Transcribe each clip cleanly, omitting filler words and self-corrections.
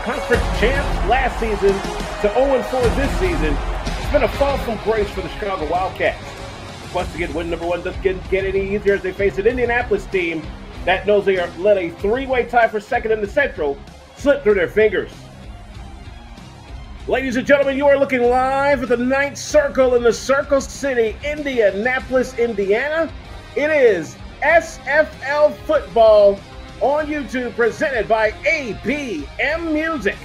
conference champs last season to 0-4 this season. It's been a fall from grace for the Chicago Wildcats. The quest to get win number one doesn't get any easier as they face an Indianapolis team that knows they are let a three-way tie for second in the Central slip through their fingers. Ladies and gentlemen, you are looking live at the Ninth Circle in the Circle City, Indianapolis, Indiana. It is SFL Football on YouTube, presented by APM Music.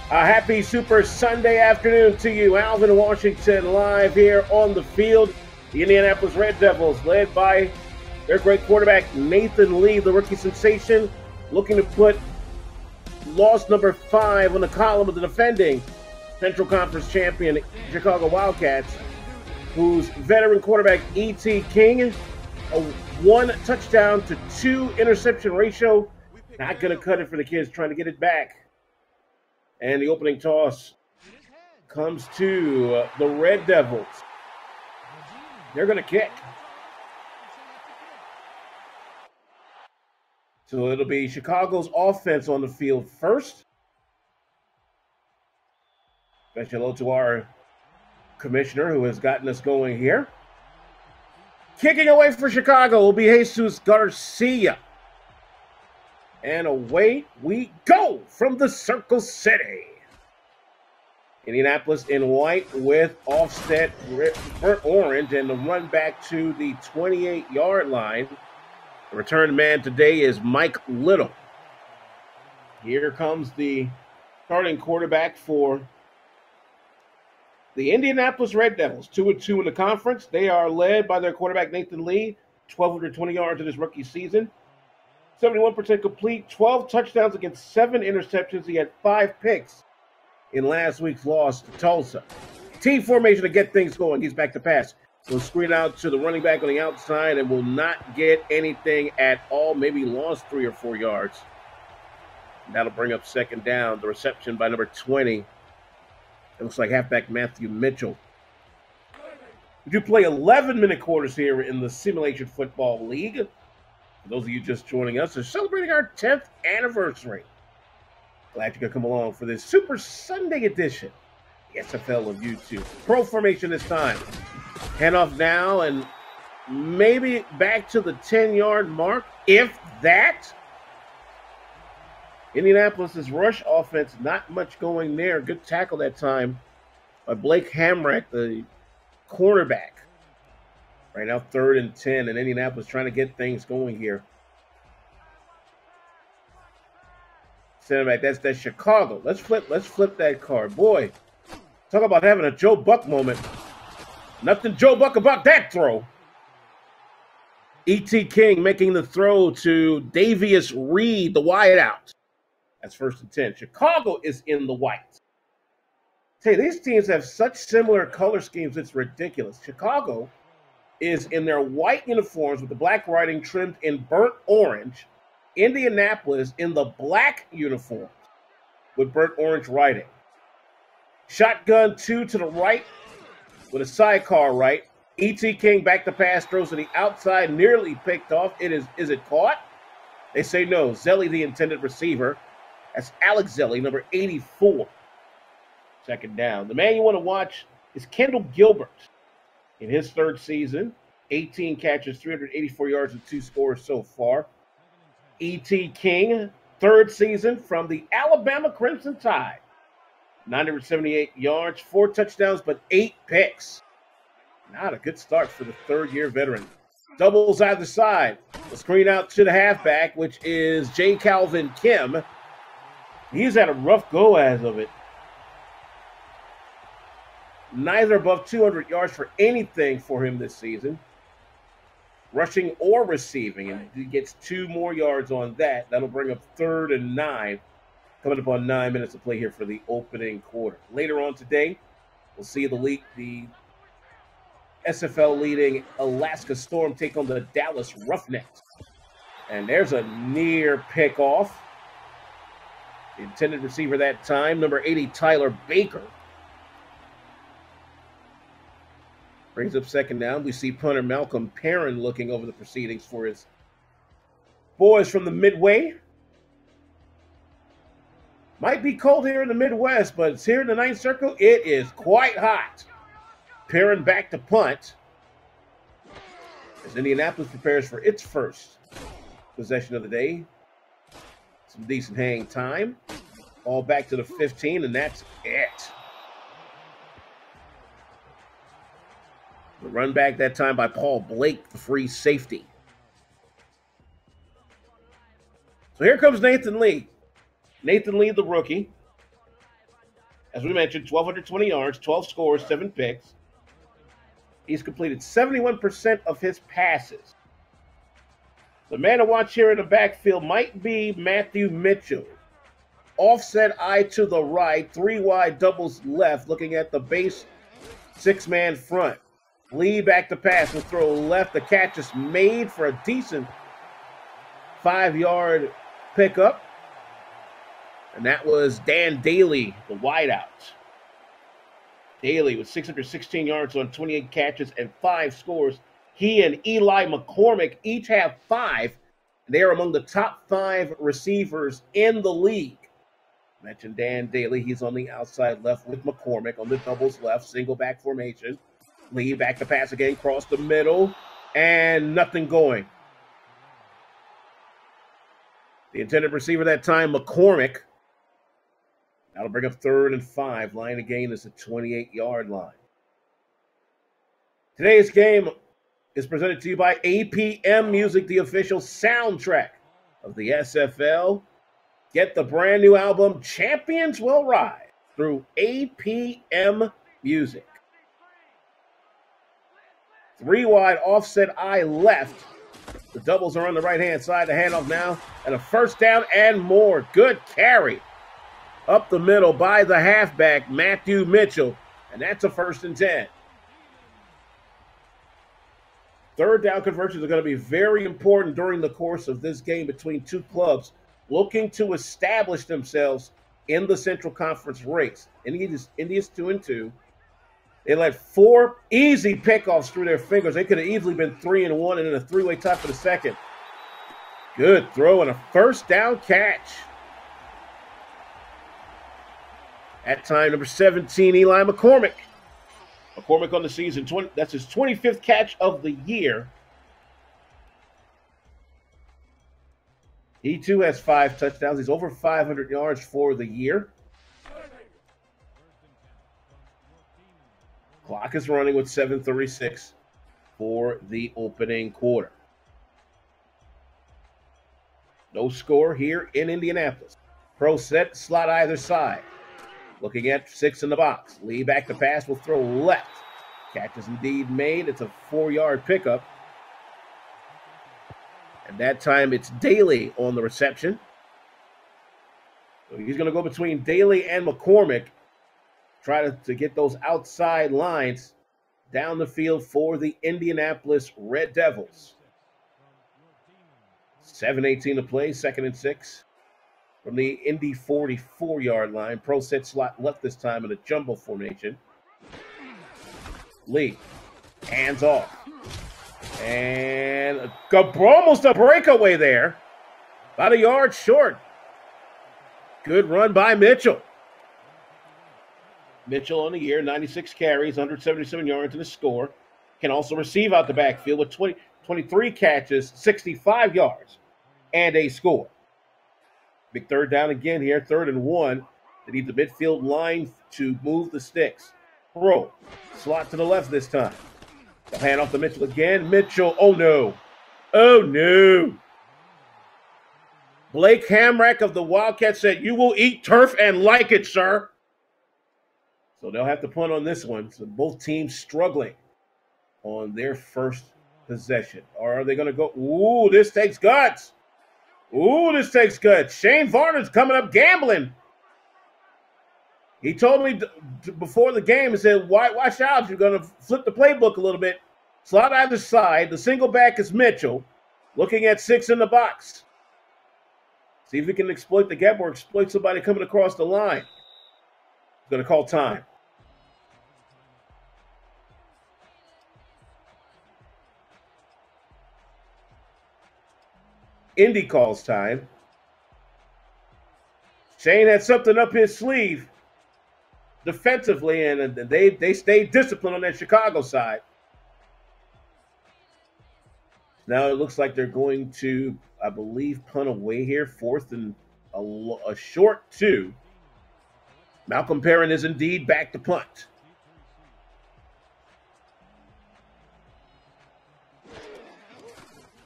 A happy Super Sunday afternoon to you. Alvin Washington live here on the field. The Indianapolis Red Devils, led by their great quarterback, Nathan Lee, the rookie sensation, looking to put loss number 5 on the column of the defending Central Conference champion Chicago Wildcats, whose veteran quarterback E.T. King, a 1 touchdown to 2 interception ratio, not going to cut it for the kids trying to get it back. And the opening toss comes to the Red Devils. They're going to kick. So it'll be Chicago's offense on the field first. Special hello to our commissioner who has gotten us going here. Kicking away for Chicago will be Jesus Garcia. And away we go from the Circle City. Indianapolis in white with offset burnt orange, and the run back to the 28-yard line. The return man today is Mike Little. Here comes the starting quarterback for the Indianapolis Red Devils, 2-2 in the conference. They are led by their quarterback, Nathan Lee, 1,220 yards in his rookie season. 71% complete, 12 touchdowns against 7 interceptions. He had 5 picks in last week's loss to Tulsa. Team formation to get things going. He's back to pass. Will screen out to the running back on the outside and will not get anything at all. Maybe lost 3 or 4 yards. That'll bring up second down. The reception by number 20. It looks like halfback Matthew Mitchell. We do play 11-minute quarters here in the Simulation Football League. For those of you just joining us, we're celebrating our 10th anniversary. Glad you could come along for this Super Sunday edition. The SFL on YouTube. Pro formation this time. Handoff now and maybe back to the 10-yard mark, if that. Indianapolis' rush offense, not much going there. Good tackle that time by Blake Hamrick, the cornerback. Right now, 3rd and 10, and Indianapolis trying to get things going here. Center back, that's Chicago. Let's flip that card. Boy, talk about having a Joe Buck moment. Nothing Joe Buck about that throw. E.T. King making the throw to Davius Reed, the wideout. That's 1st and 10. Chicago is in the white. Hey, these teams have such similar color schemes, it's ridiculous. Chicago is in their white uniforms with the black writing trimmed in burnt orange. Indianapolis in the black uniforms with burnt orange writing. Shotgun 2 to the right with a sidecar right. E.T. King back to pass, throws to the outside, nearly picked off. Is it caught? They say no. Zelli, the intended receiver. That's Alex Zelli, number 84. Second down. The man you want to watch is Kendall Gilbert. In his 3rd season, 18 catches, 384 yards, and 2 scores so far. E.T. King, 3rd season from the Alabama Crimson Tide. 978 yards, 4 touchdowns, but 8 picks. Not a good start for the 3rd-year veteran. Doubles either side. The screen out to the halfback, which is J. Calvin Kim. He's had a rough go as of it. Neither above 200 yards for anything for him this season, rushing or receiving, and he gets 2 more yards on that. That'll bring up 3rd and 9, coming up on 9 minutes of play here for the opening quarter. Later on today, we'll see the SFL leading Alaska Storm take on the Dallas Roughnecks. And there's a near pickoff. The intended receiver that time, number 80, Tyler Baker. Brings up second down. We see punter Malcolm Perrin looking over the proceedings for his boys from the Midway. Might be cold here in the Midwest, but it's here in the ninth circle. It is quite hot. Perrin back to punt as Indianapolis prepares for its first possession of the day. Some decent hang time. All back to the 15, and that's it. The run back that time by Paul Blake, the free safety. So here comes Nathan Lee. Nathan Lee, the rookie. As we mentioned, 1,220 yards, 12 scores, 7 picks. He's completed 71% of his passes. The man to watch here in the backfield might be Matthew Mitchell. Offset eye to the right, 3 wide doubles left, looking at the base 6-man front. Lee back to pass will throw left. The catch is made for a decent 5-yard pickup. And that was Dan Daly, the wideout. Daly with 616 yards on 28 catches and 5 scores. He and Eli McCormick each have 5. They are among the top 5 receivers in the league. Mentioned Dan Daly. He's on the outside left with McCormick on the doubles left, single back formation. Lee back to pass again, cross the middle, and nothing going. The intended receiver that time, McCormick. That'll bring up 3rd and 5. Line again is the 28-yard line. Today's game is presented to you by APM Music, the official soundtrack of the SFL. Get the brand new album, Champions Will Rise, through APM Music. 3 wide offset eye left. The doubles are on the right-hand side. The handoff now and a first down and more. Good carry up the middle by the halfback, Matthew Mitchell. And that's a 1st and 10. 3rd down conversions are going to be very important during the course of this game between two clubs looking to establish themselves in the Central Conference race. India's 2-2. They let 4 easy pickoffs through their fingers. They could have easily been 3-1 and then a 3-way tie for the second. Good throw and a 1st down catch. At time, number 17, Eli McCormick. McCormick on the season, that's his 25th catch of the year. He too has 5 touchdowns. He's over 500 yards for the year. Clock is running with 7:36 for the opening quarter. No score here in Indianapolis. Pro set, slot either side. Looking at 6 in the box. Lee back to pass will throw left. Catch is indeed made. It's a 4-yard pickup. And that time it's Daly on the reception. So he's going to go between Daly and McCormick. Try to get those outside lines down the field for the Indianapolis Red Devils. 7:18 to play, 2nd and 6. From the Indy 44-yard line. Pro set slot left this time in a jumbo formation. Lee, hands off. And almost a breakaway there. About a yard short. Good run by Mitchell. Mitchell on the year, 96 carries, 177 yards and a score. Can also receive out the backfield with 23 catches, 65 yards, and a score. Big 3rd down again here, 3rd and 1. They need the midfield line to move the sticks. Throw. Slot to the left this time. They'll hand off to Mitchell again. Mitchell, oh no. Oh no. Blake Hamrack of the Wildcats said, "You will eat turf and like it, sir." So they'll have to punt on this one. So both teams struggling on their first possession. Or are they going to go? Ooh, this takes guts. Ooh, this takes guts. Shane Varner's coming up gambling. He told me before the game, he said, watch out. You're going to flip the playbook a little bit. Slot either side. The single back is Mitchell. Looking at 6 in the box. See if he can exploit the gap or exploit somebody coming across the line. He's going to call time. Indy calls time. Shane had something up his sleeve defensively, and they stayed disciplined on that Chicago side. Now it looks like they're going to, I believe, punt away here. 4th and a short 2. Malcolm Perrin is indeed back to punt.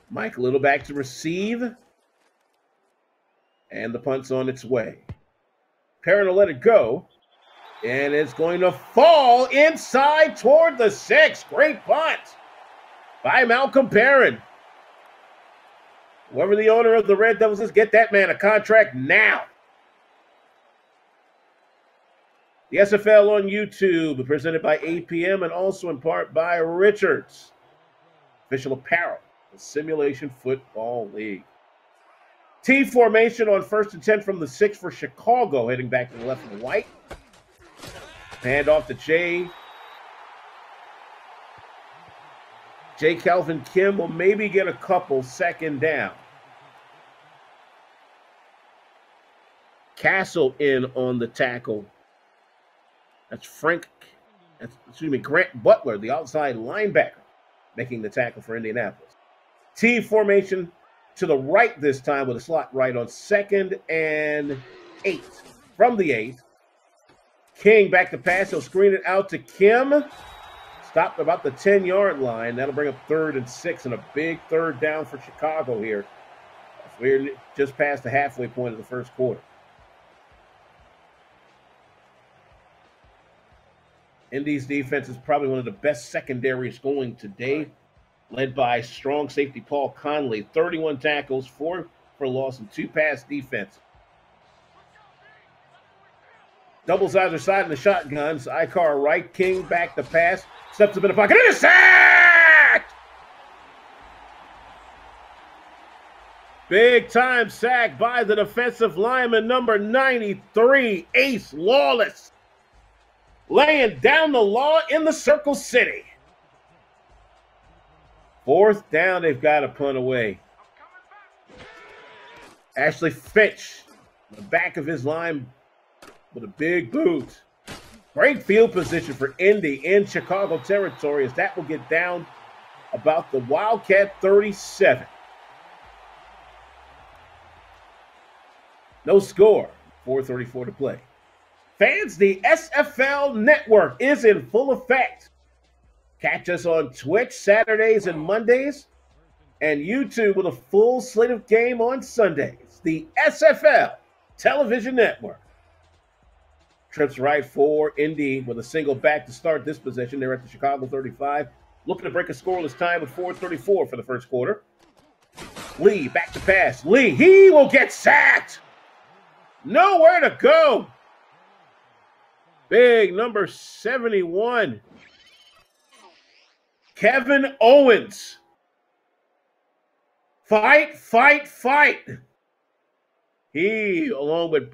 Mike Little back to receive. And the punt's on its way. Perrin will let it go. And it's going to fall inside toward the 6. Great punt by Malcolm Perrin. Whoever the owner of the Red Devils is, get that man a contract now. The SFL on YouTube, presented by APM and also in part by Richards. Official apparel, the Simulation Football League. T formation on 1st and 10 from the 6 for Chicago, heading back to the left and the white. Hand off to Jay. Jay Calvin Kim will maybe get a couple. 2nd down. Castle in on the tackle. That's Grant Butler, the outside linebacker, making the tackle for Indianapolis. T formation to the right this time with a slot right on 2nd and 8. From the 8. King back to pass. He'll screen it out to Kim. Stopped about the 10-yard line. That'll bring up 3rd and 6 and a big 3rd down for Chicago here. We're just past the halfway point of the first quarter. Indy's defense is probably one of the best secondaries going today, led by strong safety Paul Conley. 31 tackles, 4 for loss, and 2 pass defense. Doubles either side in the shotguns. Icar right, King back to pass. Steps up in the pocket. And a sack! Big time sack by the defensive lineman, number 93, Ace Lawless. Laying down the law in the Circle City. 4th down, they've got to punt away. Ashley Finch, the back of his line with a big boot. Great field position for Indy in Chicago territory as that will get down about the Wildcat 37. No score, 4:34 to play. Fans, the SFL network is in full effect. Catch us on Twitch Saturdays and Mondays and YouTube with a full slate of game on Sundays. The SFL television network. Trips right for Indy with a single back to start this possession. They're at the Chicago 35. Looking to break a scoreless tie with 4:34 for the first quarter. Lee back to pass. Lee, he will get sacked. Nowhere to go. Big number 71. Kevin Owens. Fight, fight, fight. He, along with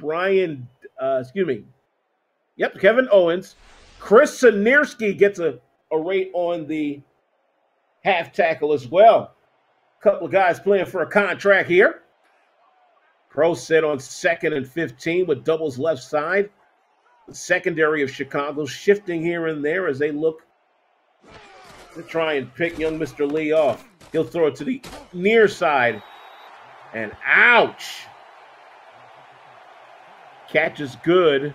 Kevin Owens. Chris Sinierski gets a rate on the half tackle as well. A couple of guys playing for a contract here. Pro set on 2nd and 15 with doubles left side. The secondary of Chicago shifting here and there as they look to try and pick young Mr. Lee off. He'll throw it to the near side. And ouch! Catch is good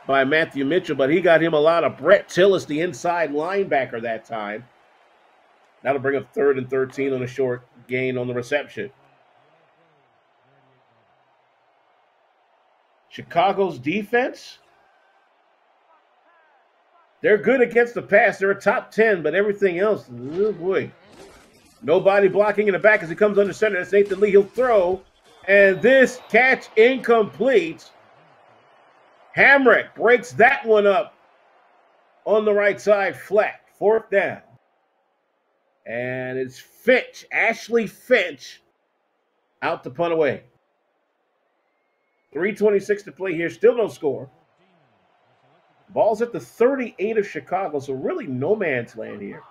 by Matthew Mitchell, but he got him a lot of Brett Tillis, the inside linebacker that time. That'll bring up 3rd and 13 on a short gain on the reception. Chicago's defense, they're good against the pass. They're a top 10, but everything else, oh boy. Nobody blocking in the back as he comes under center. That's Nathan Lee. He'll throw, and this catch incomplete. Hamrick breaks that one up on the right side flat. 4th down. And it's Finch, Ashley Finch, out to punt away. 3:26 to play here. Still no score. Ball's at the 38 of Chicago, so really no man's land here.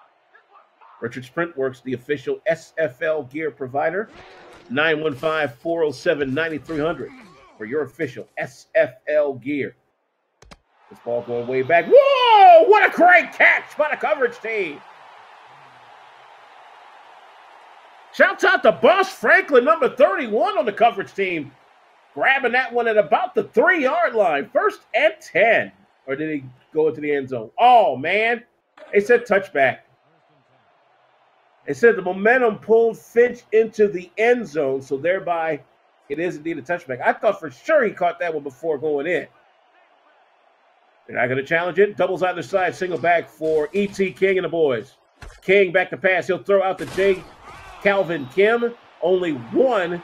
Richard Sprintworks, the official SFL gear provider. 915-407-9300. for your official SFL gear. This ball going way back. Whoa! What a great catch by the coverage team. Shouts out to Boss Franklin, number 31 on the coverage team. Grabbing that one at about the 3-yard line. 1st and 10. Or did he go into the end zone? Oh, man. They said touchback. They said the momentum pulled Finch into the end zone, so thereby it is indeed a touchback. I thought for sure he caught that one before going in. They're not going to challenge it. Doubles either side. Single back for E.T. King and the boys. King back to pass. He'll throw out to J. Calvin Kim. Only one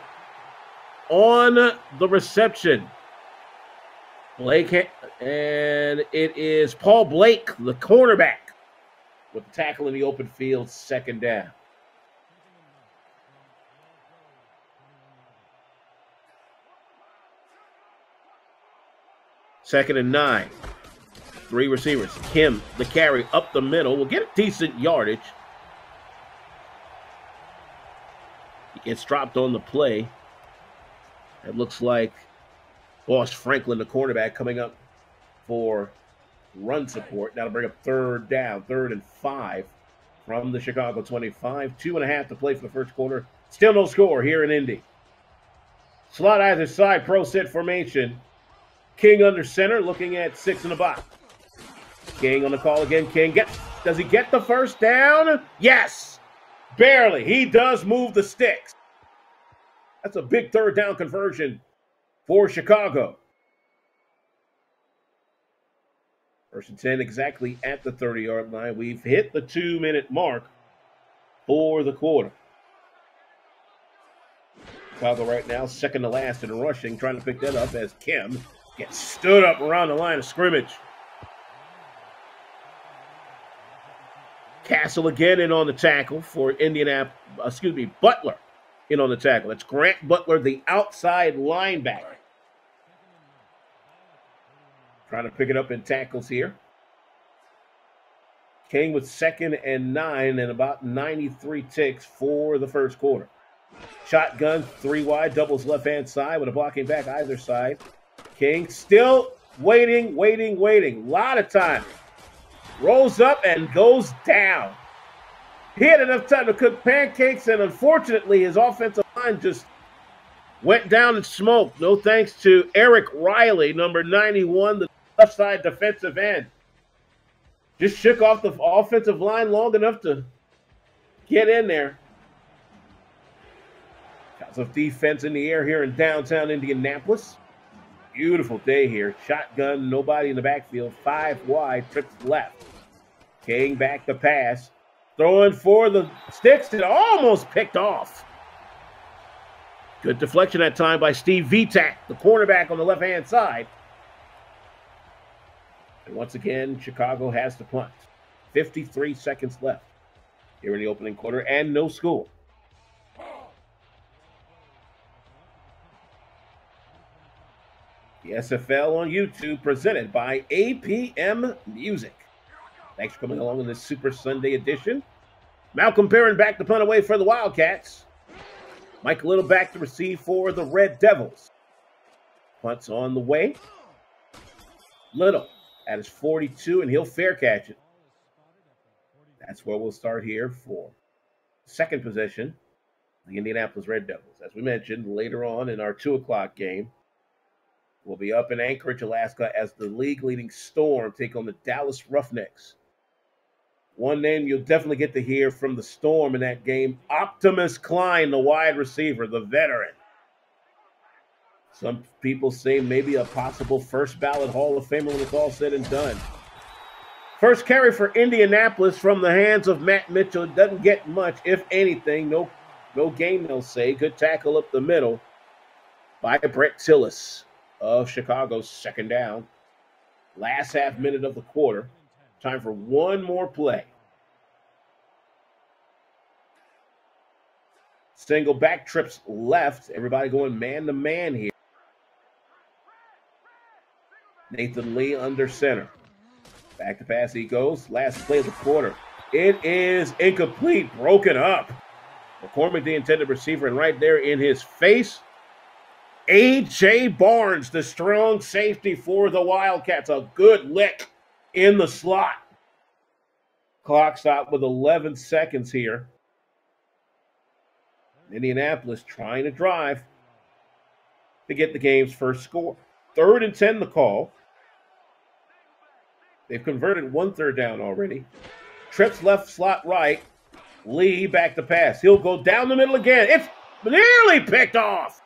on the reception. Blake, and it is Paul Blake, the cornerback, with the tackle in the open field, 2nd down. Second and 9. 3 receivers. Kim, the carry up the middle, will get a decent yardage. He gets dropped on the play. It looks like Boss Franklin, the cornerback, coming up for run support. That'll bring up 3rd down, 3rd and 5 from the Chicago 25. 2.5 to play for the first quarter. Still no score here in Indy. Slot either side, pro set formation. King under center, looking at 6 in the box. King on the call again. King does he get the first down? Yes, barely. He does move the sticks. That's a big 3rd down conversion for Chicago. 1st and 10 exactly at the 30-yard line. We've hit the 2-minute mark for the quarter. Chicago right now, 2nd to last in rushing, trying to pick that up as Kim gets stood up around the line of scrimmage. Castle again in on the tackle for Butler in on the tackle. That's Grant Butler, the outside linebacker. Trying to pick it up in tackles here. King with 2nd and 9 and about 93 ticks for the first quarter. Shotgun, 3 wide, doubles left-hand side with a blocking back either side. King still waiting. A lot of time. Rolls up and goes down. He had enough time to cook pancakes, and unfortunately his offensive line just went down in smoke. No thanks to Eric Riley, number 91, the left side defensive end. Just shook off the offensive line long enough to get in there. Lots of defense in the air here in downtown Indianapolis. Beautiful day here. Shotgun, nobody in the backfield. 5 wide, trips left. King back to pass. Throwing for the sticks and almost picked off. Good deflection that time by Steve Vitak, the cornerback on the left-hand side. And once again, Chicago has to punt. 53 seconds left here in the opening quarter and no score. The SFL on YouTube presented by APM Music. Thanks for coming along in this Super Sunday edition. Malcolm Perrin back to punt away for the Wildcats. Mike Little back to receive for the Red Devils. Punt's on the way. Little at his 42, and he'll fair catch it. That's where we'll start here for second possession, the Indianapolis Red Devils. As we mentioned, later on in our 2 o'clock game, we'll be up in Anchorage, Alaska, as the league-leading Storm take on the Dallas Roughnecks. One name you'll definitely get to hear from the Storm in that game, Optimus Klein, the wide receiver, the veteran. Some people say maybe a possible first-ballot Hall of Famer when it's all said and done. First carry for Indianapolis from the hands of Matt Mitchell. It doesn't get much, if anything. No gain, they'll say. Good tackle up the middle by Brett Tillis of Chicago's 2nd down. Last half minute of the quarter. Time for one more play. Single back trips left. Everybody going man-to-man here. Nathan Lee under center. Back to pass he goes. Last play of the quarter. It is incomplete. Broken up. McCormick, the intended receiver, and right there in his face. A.J. Barnes, the strong safety for the Wildcats. A good lick in the slot. Clock stop with 11 seconds here. Indianapolis trying to drive to get the game's first score. 3rd and 10 the call. They've converted 1 third down already. Trips left, slot right. Lee back to pass. He'll go down the middle again. It's nearly picked off.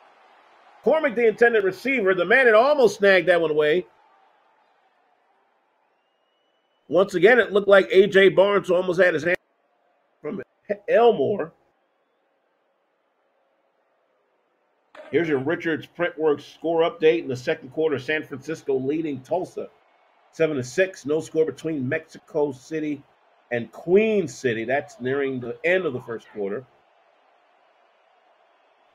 Cormick, the intended receiver. The man had almost snagged that one away. Once again, it looked like A.J. Barnes almost had his hand from Elmore. Here's your Richards Printworks score update in the second quarter. San Francisco leading Tulsa 7-6. No score between Mexico City and Queen City. That's nearing the end of the first quarter.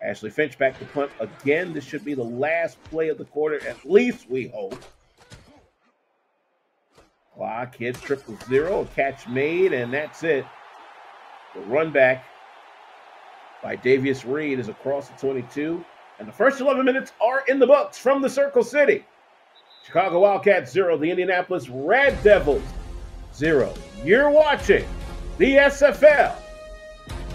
Ashley Finch back to punt again. This should be the last play of the quarter, at least we hope. Clock hits 0-0. A catch made, and that's it. The run back by Davius Reed is across the 22. And the first 11 minutes are in the books from the Circle City. Chicago Wildcats 0, the Indianapolis Red Devils 0. You're watching the SFL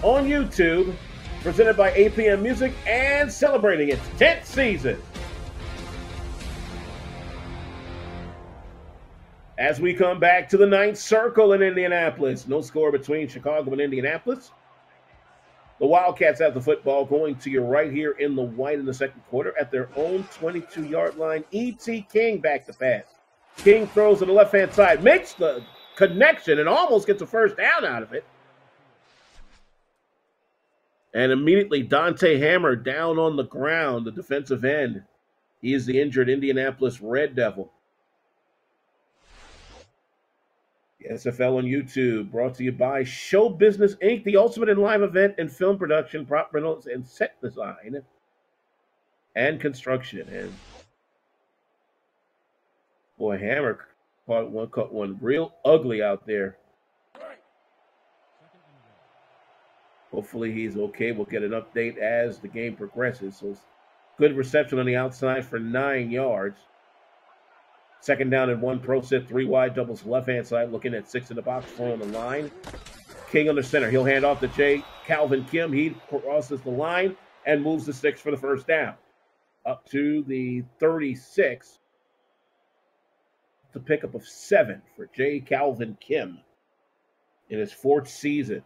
on YouTube, presented by APM Music and celebrating its 10th season. As we come back to the 9th circle in Indianapolis, no score between Chicago and Indianapolis. The Wildcats have the football going to your right here in the white in the second quarter at their own 22-yard line. E.T. King back to pass. King throws to the left-hand side, makes the connection and almost gets a first down out of it. And immediately Dante Hammer down on the ground, the defensive end. He is the injured Indianapolis Red Devil. The SFL on YouTube, brought to you by Show Business Inc., the ultimate in live event and film production, prop rentals, and set design and construction. And boy, Hammer caught one real ugly out there. Hopefully he's okay. We'll get an update as the game progresses. So good reception on the outside for 9 yards. Second down and 1, pro set, 3 wide, doubles left-hand side, looking at 6 in the box, 4 on the line. King under center. He'll hand off to J. Calvin Kim. He crosses the line and moves the sticks for the first down. Up to the 36. It's a pickup of 7 for J. Calvin Kim in his 4th season.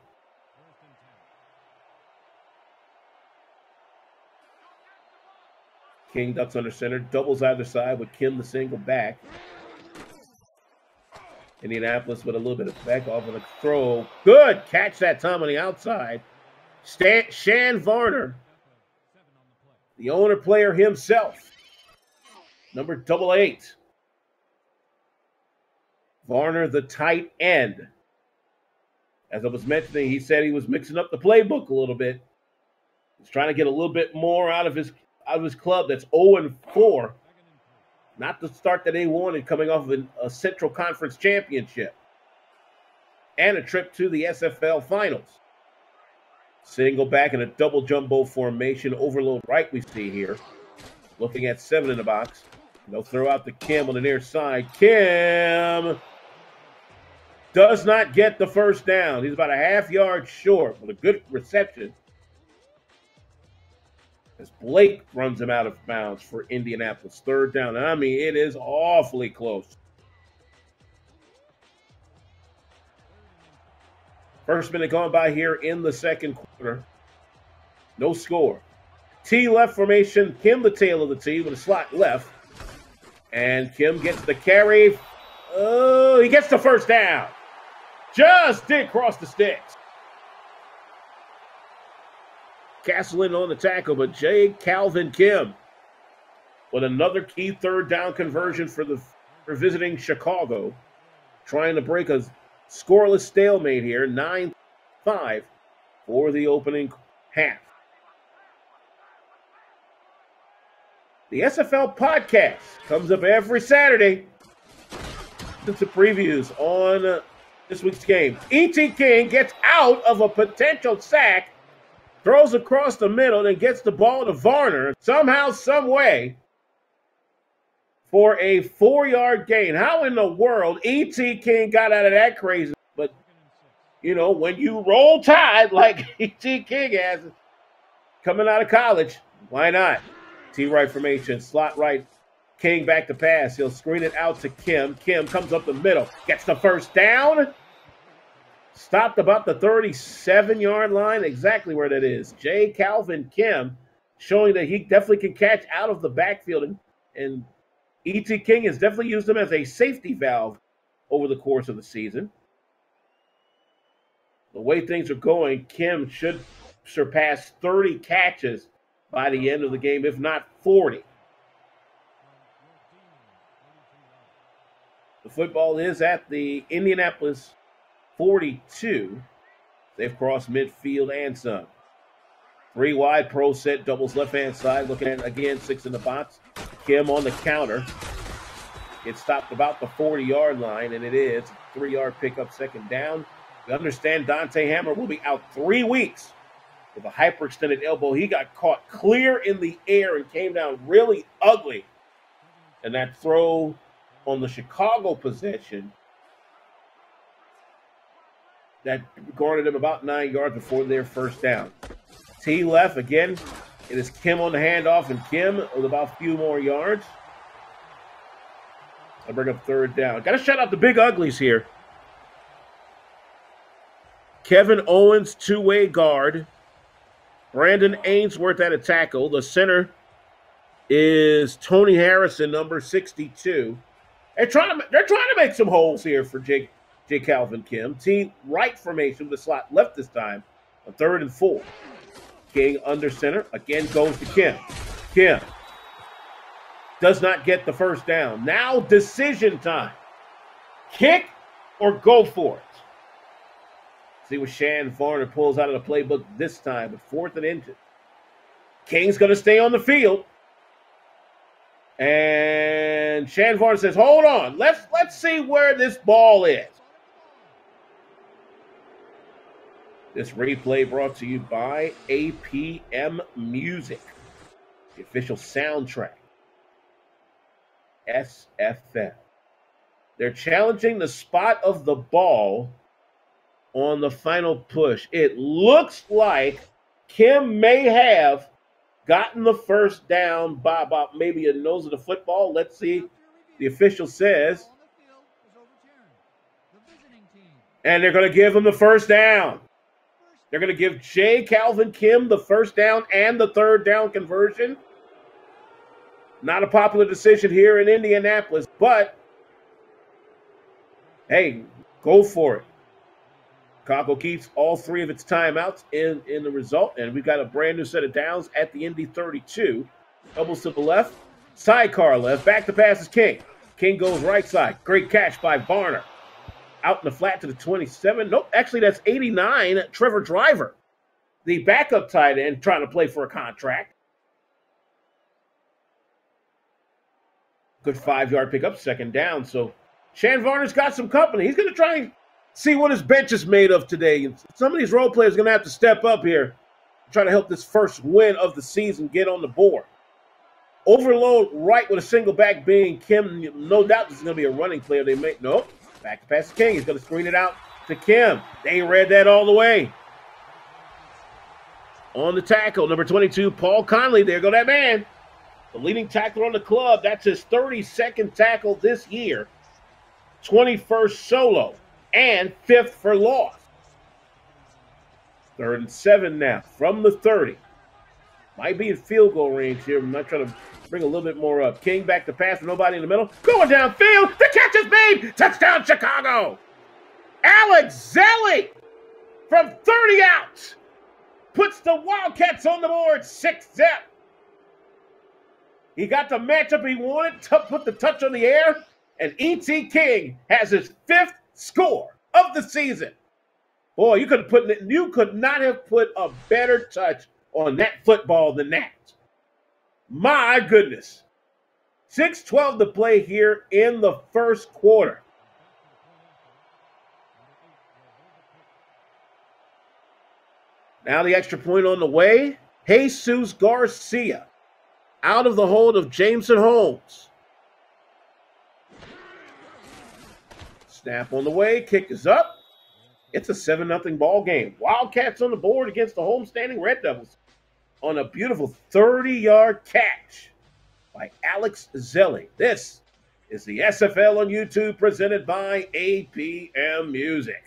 King ducks under center, doubles either side with Kim the single back. Indianapolis with a little bit of back off of the throw. Good catch that time on the outside. Shan Varner, the owner player himself. Number 88. Varner, the tight end. As I was mentioning, he said he was mixing up the playbook a little bit. He's trying to get a little bit more out of his club that's 0-4. Not the start that they wanted coming off of a Central Conference championship. And a trip to the SFL Finals. Single back in a double jumbo formation. Overload right we see here. Looking at 7 in the box. They'll throw out to Kim on the near side. Kim does not get the first down. He's about a half yard short with a good reception. As Blake runs him out of bounds for Indianapolis. 3rd down. I mean, it is awfully close. First minute gone by here in the second quarter. No score. T left formation. Kim the tail of the T with a slot left. And Kim gets the carry. Oh, he gets the first down. Just did cross the sticks. Castling on the tackle, but J. Calvin Kim with another key 3rd down conversion for visiting Chicago. Trying to break a scoreless stalemate here. 9-5 for the opening half. The SFL podcast comes up every Saturday. It's a previews on this week's game. E.T. King gets out of a potential sack throws across the middle, and gets the ball to Varner somehow, some way for a 4-yard gain. How in the world E.T. King got out of that crazy? But, you know, when you roll Tide like E.T. King has coming out of college, why not? T-right formation, slot right. King back to pass. He'll screen it out to Kim. Kim comes up the middle, gets the first down. Stopped about the 37-yard line, exactly where that is. J. Calvin Kim showing that he definitely can catch out of the backfield. And E.T. King has definitely used him as a safety valve over the course of the season. The way things are going, Kim should surpass 30 catches by the end of the game, if not 40. The football is at the Indianapolis 42. They've crossed midfield and some. 3 wide, pro set, doubles left-hand side. Looking at, again, 6 in the box. Kim on the counter. It stopped about the 40-yard line, and it is a 3-yard pickup, second down. We understand Dante Hammer will be out 3 weeks with a hyperextended elbow. He got caught clear in the air and came down really ugly. And that throw on the Chicago possession that garnered them about 9 yards before their first down. T left again. It is Kim on the handoff, and Kim with about a few more yards. I'll bring up third down. Got to shout out the big uglies here. Kevin Owens, two-way guard. Brandon Ainsworth at a tackle. The center is Tony Harrison, number 62. They're trying to make some holes here for J. Calvin Kim. Team right formation with the slot left this time. A 3rd and 4. King under center. Again goes to Kim. Kim does not get the first down. Now decision time. Kick or go for it. See what Shan Varner pulls out of the playbook this time with 4th and inches. King's going to stay on the field. And Shan Varner says, hold on. Let's see where this ball is. This replay brought to you by APM Music, the official soundtrack. SFL. They're challenging the spot of the ball on the final push. It looks like Kim may have gotten the first down by about maybe a nose of the football. Let's see. The official says. And they're going to give him the first down. They're going to give J. Calvin Kim the first down and the 3rd down conversion. Not a popular decision here in Indianapolis, but hey, go for it. Chicago keeps all 3 of its timeouts in the result, and we've got a brand new set of downs at the Indy 32. Doubles to the left, sidecar left, back to pass is King. King goes right side. Great catch by Varner. Out in the flat to the 27. Nope, actually that's 89, Trevor Driver. The backup tight end trying to play for a contract. Good 5-yard pickup, second down. So Shan Varner's got some company. He's going to try and see what his bench is made of today. And some of these role players are going to have to step up here, try to help this first win of the season get on the board. Overload right with a single back being Kim. No doubt this is going to be a running player. They make no. Back to pass to King. He's going to screen it out to Kim. They read that all the way. On the tackle, number 22, Paul Conley. There go that man. The leading tackler on the club. That's his 32nd tackle this year. 21st solo. And 5th for loss. 3rd and 7 now from the 30. Might be in field goal range here. I'm not trying to bring a little bit more up. King back to pass with nobody in the middle. Going downfield. The catch is made. Touchdown, Chicago. Alex Zelli from 30 out puts the Wildcats on the board 6-0. He got the matchup he wanted, put the touch on the air, and E.T. King has his 5th score of the season. Boy, you could not have put a better touch on that football than that. My goodness. 6:12 to play here in the first quarter. Now the extra point on the way. Jesus Garcia out of the hold of Jameson Holmes. Snap on the way. Kick is up. It's a 7-0 ball game. Wildcats on the board against the homestanding Red Devils on a beautiful 30-yard catch by Alex Zelli. This is the SFL on YouTube presented by APM Music.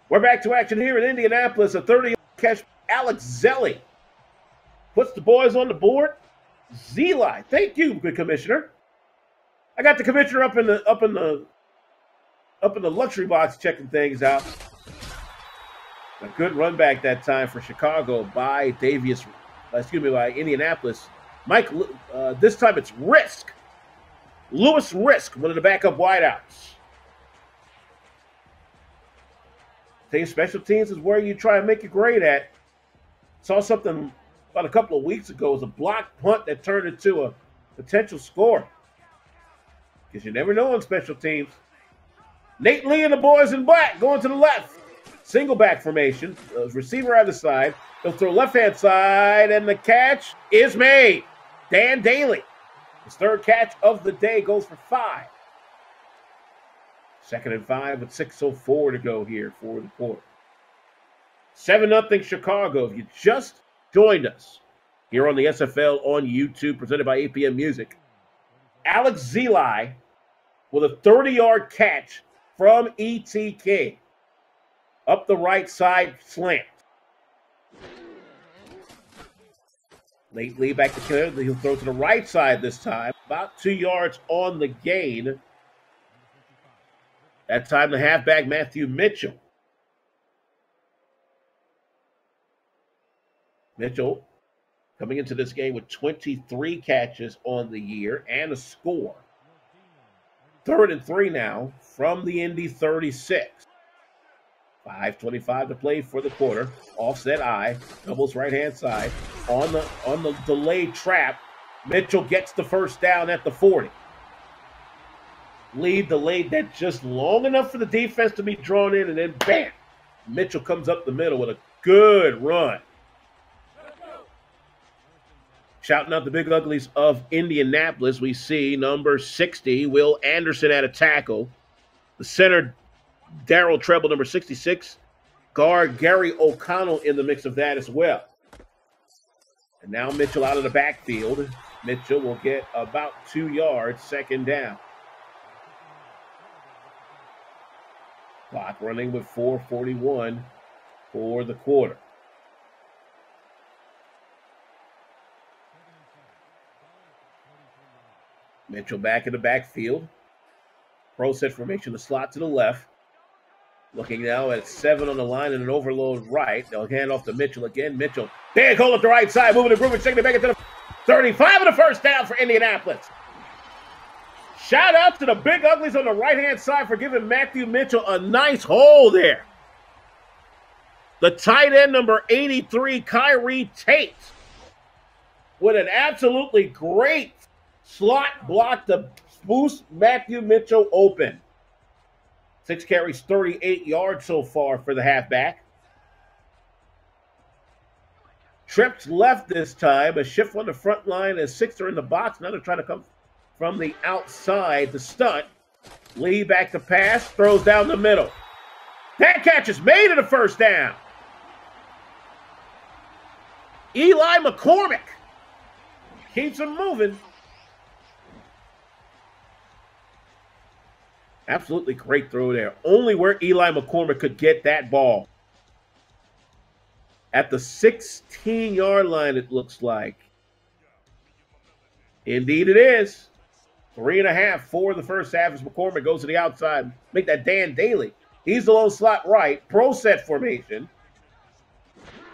We're back to action here in Indianapolis. A 30-yard catch. Alex Zelli puts the boys on the board. Zelli, thank you, good commissioner. I got the commissioner up in the luxury box checking things out. A good run back that time for Chicago by Indianapolis. Mike, this time it's Risk. Lewis Risk, one of the backup wideouts. Team special teams is where you try and make your grade at. Saw something about a couple of weeks ago. It was a blocked punt that turned into a potential score. Because you never know on special teams. Nate Lee and the boys in black going to the left. Single back formation. Receiver either side. They'll throw left-hand side, and the catch is made. Dan Daly. His third catch of the day goes for 5. 2nd and 5 with 6:04 to go here for the quarter. 7-0 Chicago. If you just joined us here on the SFL on YouTube, presented by APM Music, Alex Zelli with a 30-yard catch from ETK. Up the right side slant. Nate Lee back to Kennedy. He'll throw to the right side this time. About 2 yards on the gain. That time the halfback, Matthew Mitchell. Mitchell coming into this game with 23 catches on the year and a score. 3rd and 3 now from the Indy 36. 5:25 to play for the quarter. Offset I, doubles right-hand side. On the delayed trap, Mitchell gets the first down at the 40. Lee delayed that just long enough for the defense to be drawn in, and then bam! Mitchell comes up the middle with a good run. Shouting out the big uglies of Indianapolis, we see number 60, Will Anderson at a tackle. The center, Darryl Treble, number 66. Guard Gary O'Connell in the mix of that as well. And now Mitchell out of the backfield. Mitchell will get about 2 yards, 2nd down. Clock running with 4:41 for the quarter. Mitchell back in the backfield. Pro set formation, the slot to the left. Looking now at 7 on the line and an overload right. They'll hand off to Mitchell again. Mitchell, big hole at the right side, moving and grooving, taking it back into the 35 and the first down for Indianapolis. Shout out to the big uglies on the right-hand side for giving Matthew Mitchell a nice hole there. The tight end, number 83, Kyrie Tate, with an absolutely great slot block to boost Matthew Mitchell open. 6 carries, 38 yards so far for the halfback. Trips left this time. A shift on the front line as 6 are in the box. Now they're trying to come from the outside to stunt. Lee back to pass, throws down the middle. That catch is made at a first down. Eli McCormick keeps him moving. Absolutely great throw there. Only where Eli McCormick could get that ball. At the 16-yard line, it looks like. Indeed it is. 3.5 for the first half as McCormick goes to the outside. Make that Dan Daly. He's the low slot right. Pro set formation.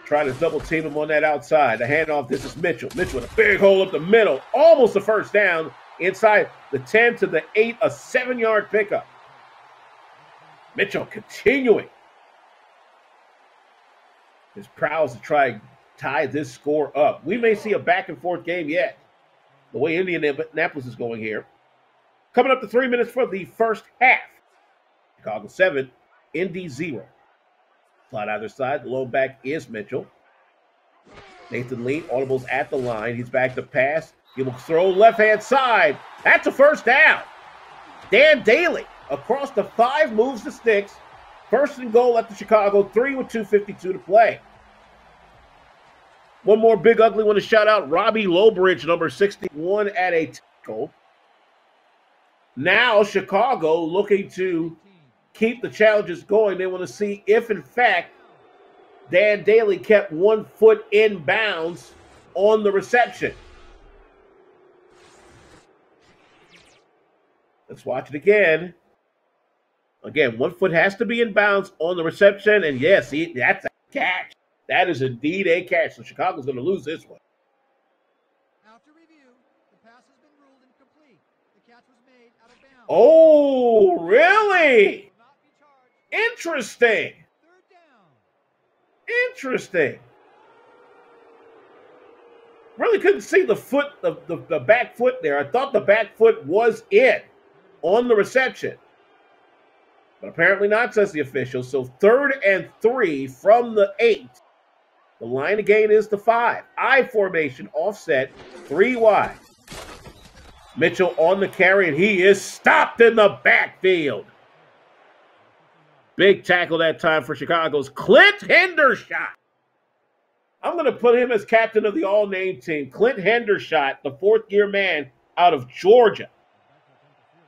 Trying to double team him on that outside. The handoff, this is Mitchell. Mitchell with a big hole up the middle. Almost a first down. Inside the 10 to the 8, a 7-yard pickup. Mitchell continuing his prowess to try and tie this score up. We may see a back-and-forth game yet, the way Indianapolis is going here. Coming up to 3 minutes for the first half. Chicago 7, Indy 0. Slide either side. The lone back is Mitchell. Nathan Lee, audibles at the line. He's back to pass. He will throw left-hand side. That's a first down. Dan Daly across the 5 moves the sticks. First and goal at the Chicago 3 with 2:52 to play. One more big ugly one to shout out. Robbie Lowbridge, number 61 at a tackle. Now Chicago looking to keep the challenges going. They want to see if, in fact, Dan Daly kept 1 foot in bounds on the reception. Let's watch it again. Again, 1 foot has to be in bounds on the reception. And yes, that's a catch. That is indeed a catch. So Chicago's going to lose this one. After review, the pass has been ruled incomplete. The catch was made out of bounds. Oh, really? Interesting. Third down. Interesting. Really couldn't see the foot, the back foot there. I thought the back foot was in on the reception. But apparently not, says the official. So 3rd and 3 from the 8. The line again is the 5. I formation, offset, 3 wide. Mitchell on the carry, and he is stopped in the backfield. Big tackle that time for Chicago's Clint Hendershot. I'm going to put him as captain of the all-name team. Clint Hendershot, the 4th-year man out of Georgia.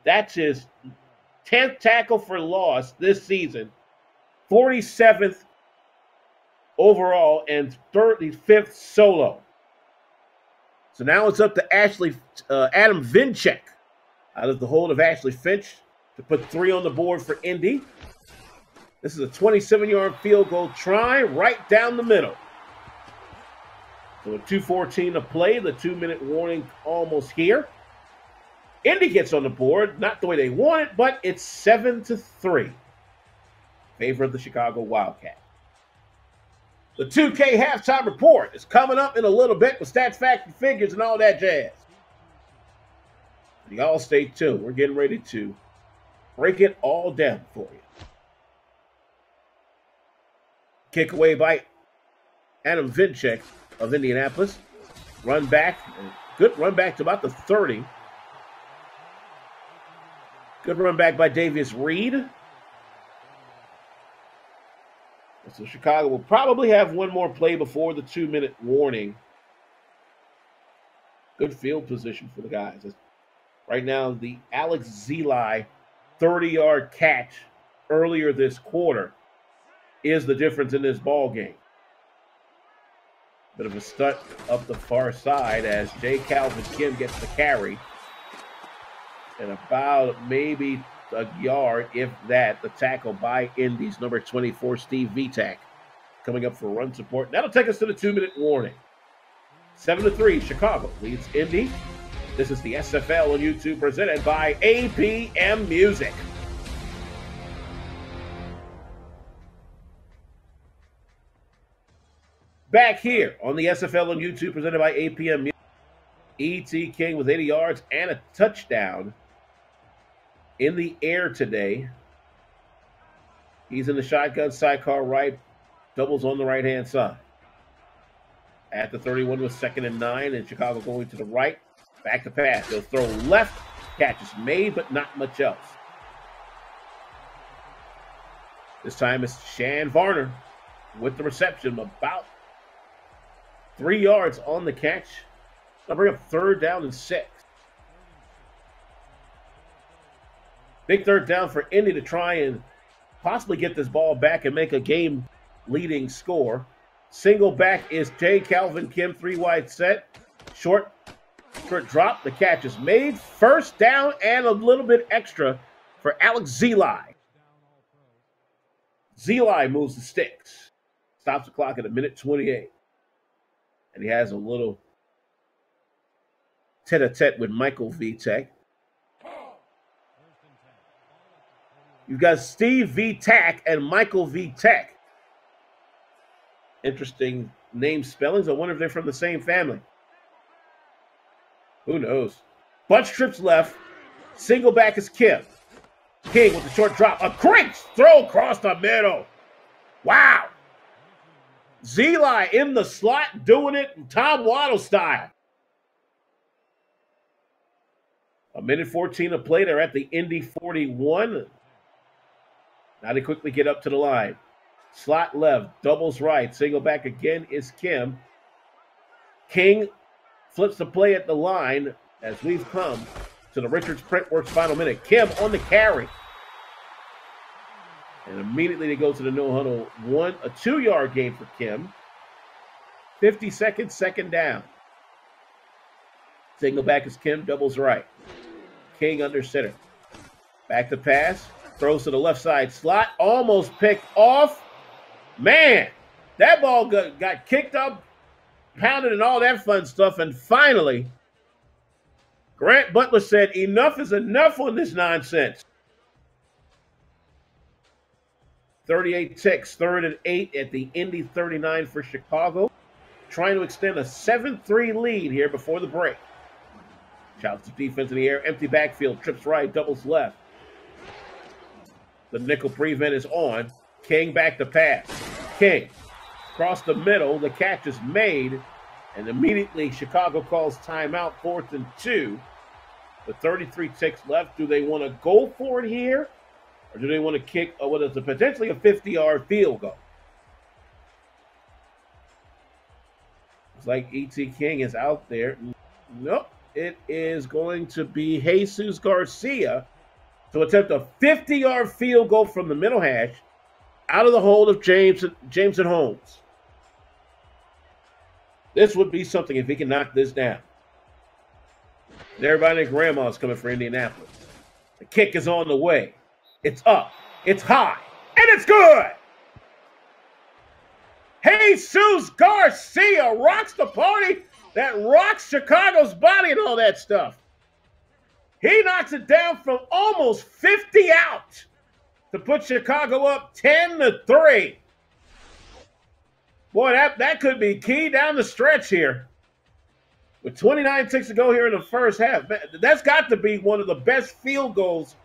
That's his 10th tackle for loss this season. 47th overall and 35th solo. So now it's up to Adam Vinchek out of the hold of Ashley Finch to put 3 on the board for Indy. This is a 27-yard field goal try right down the middle. So with 2:14 to play, the 2-minute warning almost here. Indy gets on the board, not the way they want it, but it's 7-3 in favor of the Chicago Wildcats. The 2K halftime report is coming up in a little bit with stats, facts, and figures and all that jazz. Y'all stay tuned. We're getting ready to break it all down for you. Kick away by Adam Vinchek of Indianapolis. Run back. Good run back to about the 30. Good run back by Davius Reed. So Chicago will probably have one more play before the 2-minute warning. Good field position for the guys. Right now, the Alex Zeli 30-yard catch earlier this quarter is the difference in this ball game. Bit of a stunt up the far side as J. Calvin Kim gets the carry. And about maybe a yard, if that, the tackle by Indy's number 24, Steve Vitak, coming up for run support. That'll take us to the 2-minute warning. 7-3, Chicago leads Indy. This is the SFL on YouTube presented by APM Music. Back here on the SFL on YouTube presented by APM Music. E.T. King with 80 yards and a touchdown in the air today. He's in the shotgun, sidecar right, doubles on the right-hand side. At the 31 with 2nd and 9, and Chicago going to the right. Back to pass. They'll throw left. Catch is made, but not much else. This time it's Shan Varner with the reception, about 3 yards on the catch. They'll bring up 3rd down and 6. Big 3rd down for Indy to try and possibly get this ball back and make a game-leading score. Single back is J. Calvin Kim, 3 wide set. Short drop. The catch is made. 1st down and a little bit extra for Alex Zeli. Zeli moves the sticks. Stops the clock at 1:28. And he has a little tete-a-tete with Michael Vitek. You've got Steve Vitak and Michael Vitek. Interesting name spellings. I wonder if they're from the same family. Who knows? Bunch trips left. Single back is Kim. King with the short drop. A great throw across the middle. Wow. Zeli in the slot doing it Tom Waddle style. A minute 14 to play. They're at the Indy 41. Now they quickly get up to the line. Slot left, doubles right. Single back again is Kim. King flips the play at the line as we've come to the Richards Printworks final minute. Kim on the carry. And immediately they go to the no huddle. A 2-yard gain for Kim. 50 seconds, second down. Single back is Kim, doubles right. King under center. Back to pass. Throws to the left side slot. Almost picked off. Man, that ball got kicked up, pounded, and all that fun stuff. And finally, Grant Butler said, enough is enough on this nonsense. 38 ticks, 3rd and 8 at the Indy 39 for Chicago. Trying to extend a 7-3 lead here before the break. Shouts to defense in the air. Empty backfield. Trips right. Doubles left. The nickel prevent is on. King back to pass. King across the middle. The catch is made. And immediately Chicago calls timeout. 4th and 2. With 33 ticks left. Do they want to go for it here? Or do they want to kick what is potentially a 50-yard field goal? It's like E.T. King is out there. Nope. It is going to be Jesus Garcia to attempt a 50-yard field goal from the middle hash out of the hold of James and Holmes. This would be something if he can knock this down. And everybody and grandma is coming for Indianapolis. The kick is on the way. It's up. It's high. And it's good. Jesus Garcia rocks the party that rocks Chicago's body and all that stuff. He knocks it down from almost 50 out to put Chicago up 10-3. Boy, that could be key down the stretch here. With 29 ticks to go here in the first half. That's got to be one of the best field goals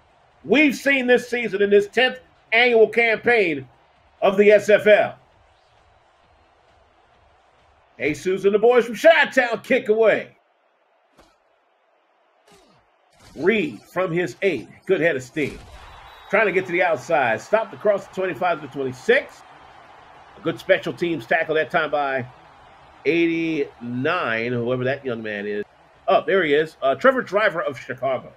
we've seen this season in this 10th annual campaign of the SFL. Jesus and the boys from Chi-Town kick away. Reed from his 8. Good head of steam. Trying to get to the outside. Stopped across the 25 to 26. A good special teams tackle that time by 89, whoever that young man is. Oh, there he is. Trevor Driver of Chicago.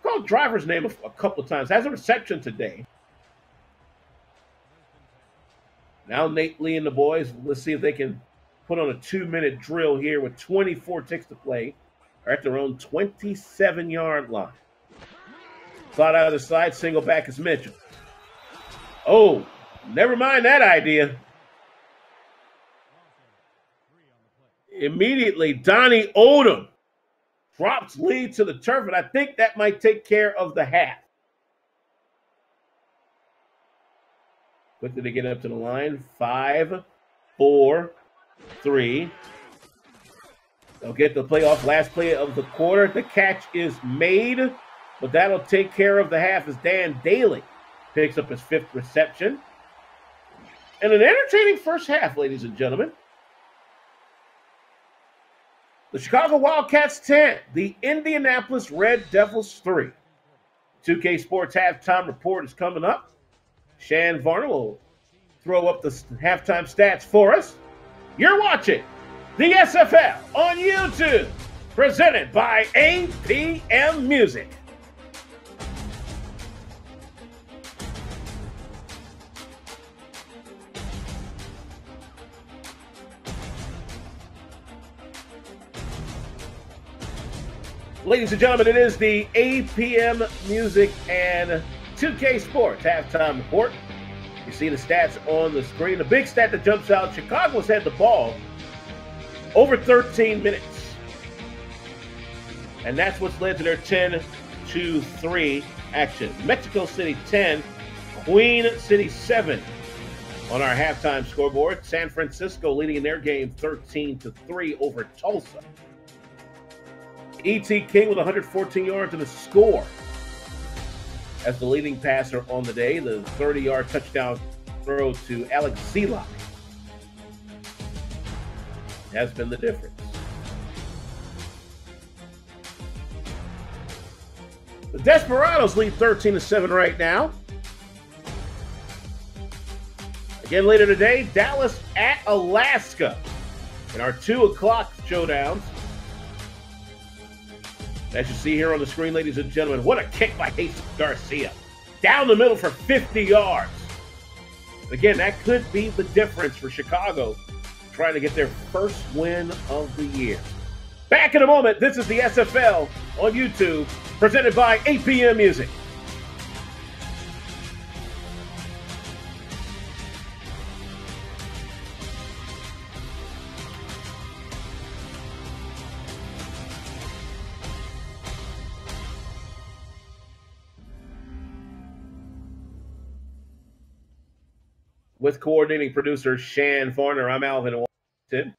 Called Driver's name a couple of times. Has a reception today. Now Nate Lee and the boys, let's see if they can put on a 2-minute drill here with 24 ticks to play. They're at their own 27-yard line. Slot out of the side, single back is Mitchell. Oh, never mind that idea. Immediately, Donnie Odom drops Lee to the turf, and I think that might take care of the half. Quickly to get up to the line. 5, 4, 3. They'll get the playoff last play of the quarter. The catch is made, but that'll take care of the half as Dan Daly picks up his 5th reception. And an entertaining first half, ladies and gentlemen. The Chicago Wildcats 10, the Indianapolis Red Devils 3. 2K Sports halftime report is coming up. Shan Varner will throw up the halftime stats for us. You're watching the SFL on YouTube, presented by APM Music. Ladies and gentlemen, it is the APM Music and 2K Sports halftime report. You see the stats on the screen. The big stat that jumps out, Chicago's had the ball over 13 minutes. And that's what's led to their 10-3 action. Mexico City 10, Queen City 7 on our halftime scoreboard. San Francisco leading in their game 13-3 over Tulsa. E.T. King with 114 yards and a score. as the leading passer on the day. The 30-yard touchdown throw to Alex Zelak has been the difference. The Desperados lead 13-7 right now. Again, later today, Dallas at Alaska in our 2 o'clock showdowns. As you see here on the screen, ladies and gentlemen, what a kick by Jesus Garcia. Down the middle for 50 yards. Again, that could be the difference for Chicago trying to get their first win of the year. Back in a moment. This is the SFL on YouTube, presented by APM Music. With coordinating producer Shan Farner, I'm Alvin Washington.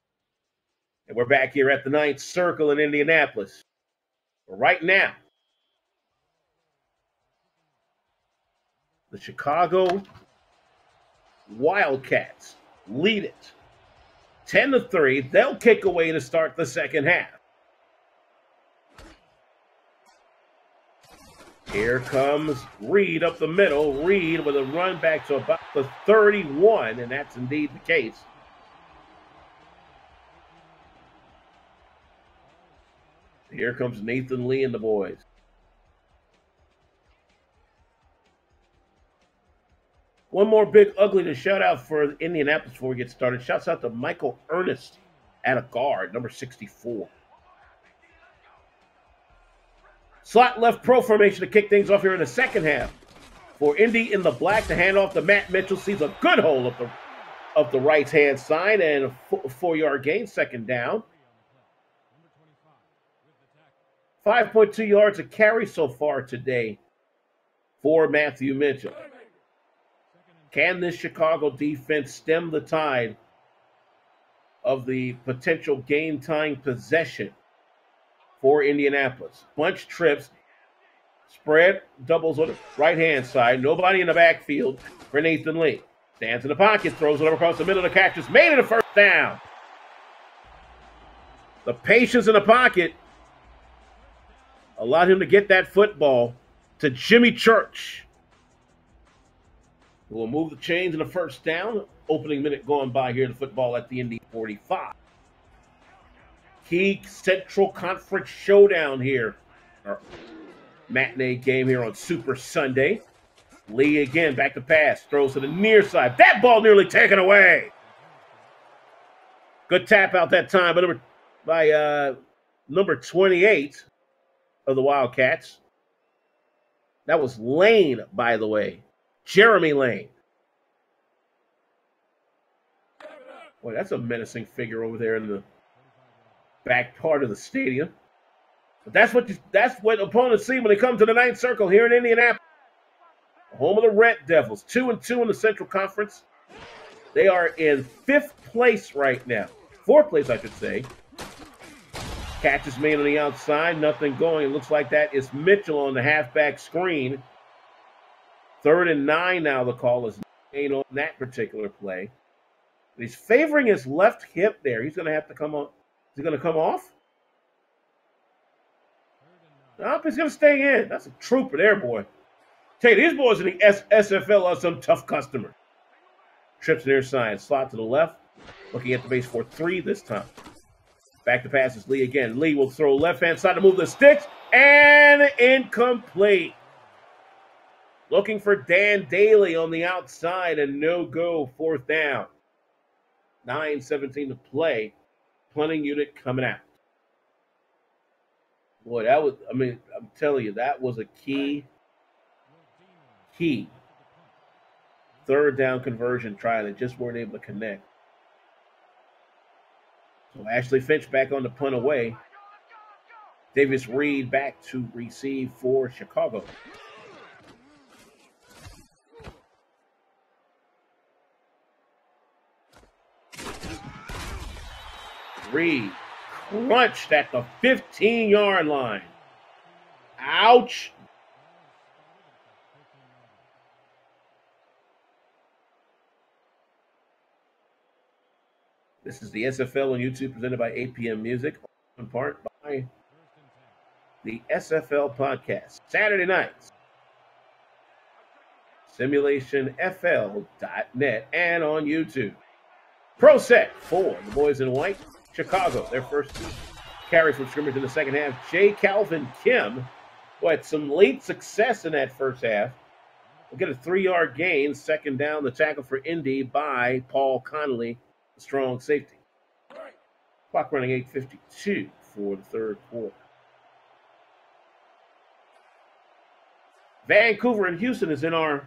And we're back here at the 9th Circle in Indianapolis. Right now, the Chicago Wildcats lead it 10-3. They'll kick away to start the second half. Here comes Reed up the middle. Reed with a run back to about the 31, and that's indeed the case. Here comes Nathan Lee and the boys. One more big ugly to shout out for Indianapolis before we get started. Shouts out to Michael Ernest at a guard, number 64. Slot left pro formation to kick things off here in the second half. For Indy in the black to hand off to Matt Mitchell. Sees a good hole up the right-hand side and a 4-yard gain, second down. 5.2 yards a carry so far today for Matthew Mitchell. Can this Chicago defense stem the tide of the potential game-tying possession for Indianapolis? Bunch trips, spread doubles on the right-hand side. Nobody in the backfield for Nathan Lee. Stands in the pocket, throws it over across the middle. The catch is made, and a first down. The patience in the pocket allowed him to get that football to Jimmy Church, who will move the chains in the first down. Opening minute going by here, the football at the Indy 45. Key Central Conference showdown here. Our matinee game here on Super Sunday. Lee again, back to pass. Throws to the near side. That ball nearly taken away. Good tap out that time by number 28 of the Wildcats. That was Lane, by the way. Jeremy Lane. Boy, that's a menacing figure over there in the back part of the stadium. But that's what opponents see when they come to the 9th Circle here in Indianapolis. Home of the Red Devils. 2-2 in the Central Conference. They are in 5th place right now. 4th place, I should say. Catch is made on the outside. Nothing going. It looks like that is Mitchell on the halfback screen. 3rd and 9 now. The call is made on that particular play. He's favoring his left hip there. He's going to have to come on. Is he going to come off? Nope, he's going to stay in. That's a trooper there, boy. Tell you, these boys in the SFL are some tough customers. Trips near side. Slot to the left. Looking at the base for 3 this time. Back to passes Lee again. Lee will throw left-hand side to move the sticks. And incomplete. Looking for Dan Daly on the outside and no-go, 4th down. 9:17 to play. Punting unit coming out. Boy, that was, I'm telling you, that was a key 3rd down conversion try that just weren't able to connect. So Ashley Finch back on the punt away. Davis Reed back to receive for Chicago. Reed crunched at the 15-yard line. Ouch. This is the SFL on YouTube presented by APM Music, in part by the SFL podcast. Saturday nights, simulationfl.net and on YouTube. Pro set for the boys in white, Chicago. Their first carry from scrimmage in the second half. J. Calvin Kim, who had some late success in that first half, will get a 3-yard gain. Second down, the tackle for Indy by Paul Connolly, the strong safety. Clock running 8:52 for the third quarter. Vancouver and Houston is in our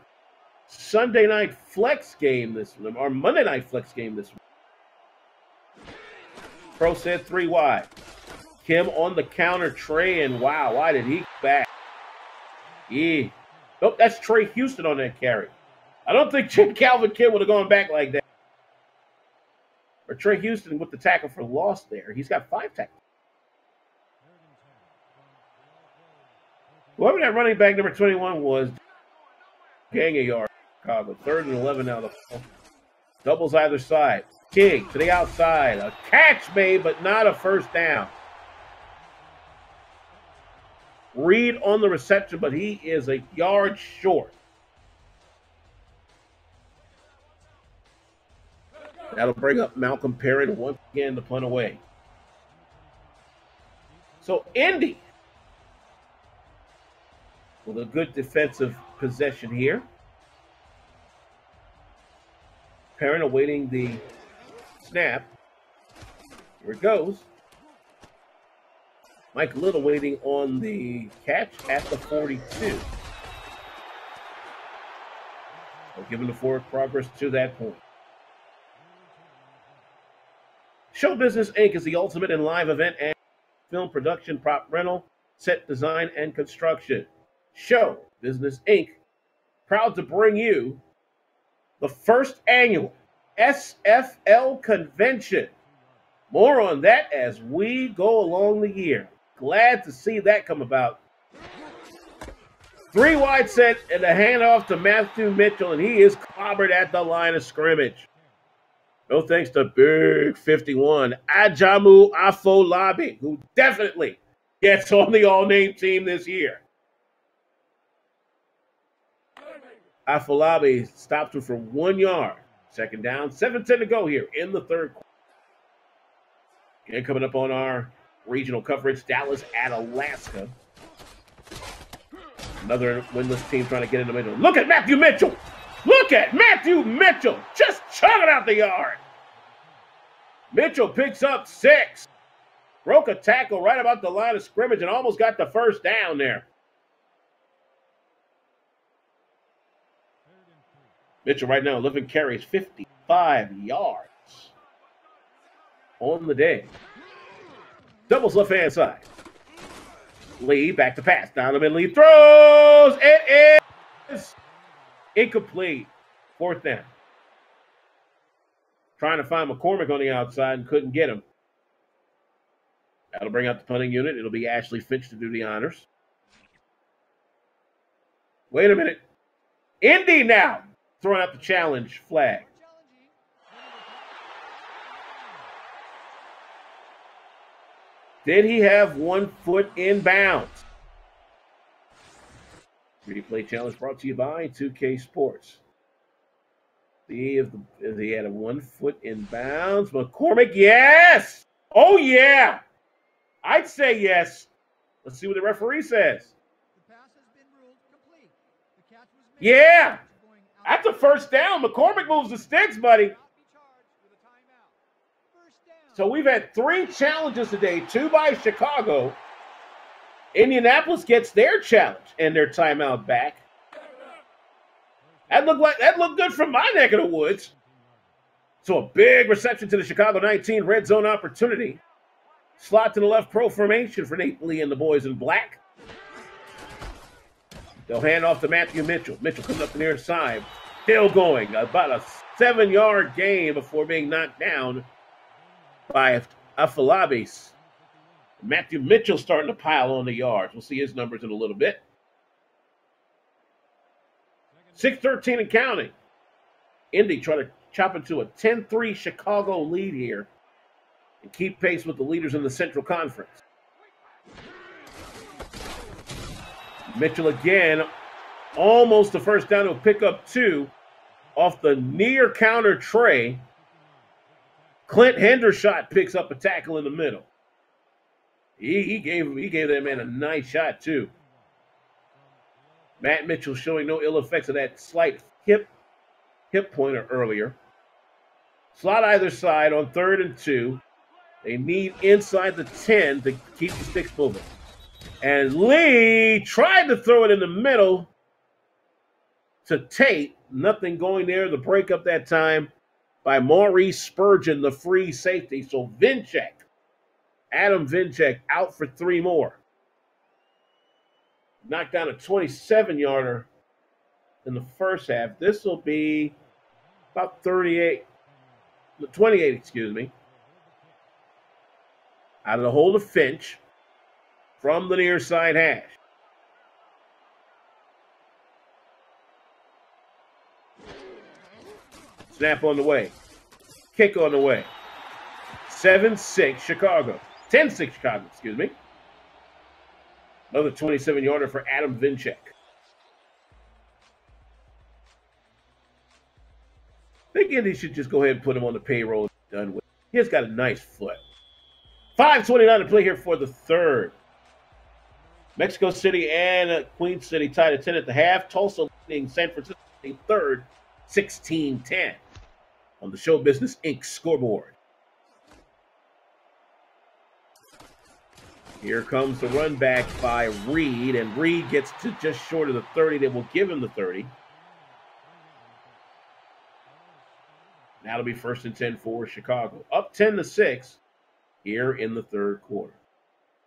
Sunday night flex game our Monday night flex game this week. Pro set 3 wide. Kim on the counter, Trey, and wow, why did he back? Yeah. Nope, that's Trey Houston on that carry. I don't think Calvin Kim would have gone back like that. Or Trey Houston with the tackle for loss there. He's got 5 tackles. Whoever that running back number 21 was, gang a yard. Chicago. 3rd and 11 now. Doubles either side. King to the outside. A catch made, but not a first down. Reed on the reception, but he is a yard short. That'll bring up Malcolm Perrin once again to punt away. So Indy with a good defensive possession here. Perrin awaiting the snap. Here it goes. Mike Little waiting on the catch at the 42. We'll give him the forward progress to that point. Show Business Inc. is the ultimate in live event and film production, prop rental, set design, and construction. Show Business Inc. proud to bring you the first annual SFL convention. More on that as we go along the year. Glad to see that come about. 3 wide set and a handoff to Matthew Mitchell, and he is clobbered at the line of scrimmage. No thanks to Big 51, Ajamu Afolabi, who definitely gets on the all-name team this year. Afolabi stops him for 1 yard. Second down, 7:10 to go here in the third quarter. Again, coming up on our regional coverage, Dallas at Alaska. Another winless team trying to get in the middle. Look at Matthew Mitchell. Look at Matthew Mitchell just chugging out the yard. Mitchell picks up 6. Broke a tackle right about the line of scrimmage and almost got the first down there. Mitchell right now, 11 carries, 55 yards on the day. Doubles left-hand side. Lee back to pass. Down the middle, he throws. It is incomplete. 4th down. Trying to find McCormick on the outside and couldn't get him. That'll bring out the punting unit. It'll be Ashley Finch to do the honors. Wait a minute. Indy now throwing out the challenge flag. Did he have 1 foot in bounds? Replay challenge brought to you by 2K Sports. See if he had a 1 foot in bounds. McCormick, yes! Oh, yeah! I'd say yes. Let's see what the referee says. The pass has been ruled complete. The catch was made. Yeah! That's a first down. McCormick moves the sticks, buddy. So we've had 3 challenges today, 2 by Chicago. Indianapolis gets their challenge and their timeout back. That looked good from my neck of the woods. So a big reception to the Chicago 19 red zone opportunity. Slot to the left pro formation for Nate Lee and the boys in black. They'll hand off to Matthew Mitchell. Mitchell comes up the near side. Still going. About a 7-yard gain before being knocked down by Afolabi. Matthew Mitchell starting to pile on the yards. We'll see his numbers in a little bit. 6:13 and counting. Indy trying to chop into a 10-3 Chicago lead here and keep pace with the leaders in the Central Conference. Mitchell again, almost the first down. He'll pick up 2 off the near counter tray. Clint Hendershot picks up a tackle in the middle. He gave that man a nice shot too. Matt Mitchell showing no ill effects of that slight hip pointer earlier. Slot either side on 3rd and 2. They need inside the 10 to keep the sticks moving. And Lee tried to throw it in the middle to Tate. Nothing going there. The breakup that time by Maurice Spurgeon, the free safety. So Adam Vinchek out for 3 more. Knocked down a 27-yarder in the first half. This will be about 28, excuse me. Out of the hold of Finch from the near side hash. Snap on the way. Kick on the way. 7-6 Chicago. 10-6 Chicago, excuse me. Another 27-yarder for Adam Vinchek. I think Indy should just go ahead and put him on the payroll. Done with. He's got a nice foot. 5:29 to play here for the third. Mexico City and Queen City tied at 10 at the half. Tulsa leading San Francisco third, 16-10 on the Show Business Inc. scoreboard. Here comes the run back by Reed, and Reed gets to just short of the 30. They will give him the 30. Now it'll be 1st and 10 for Chicago. Up 10-6 here in the third quarter.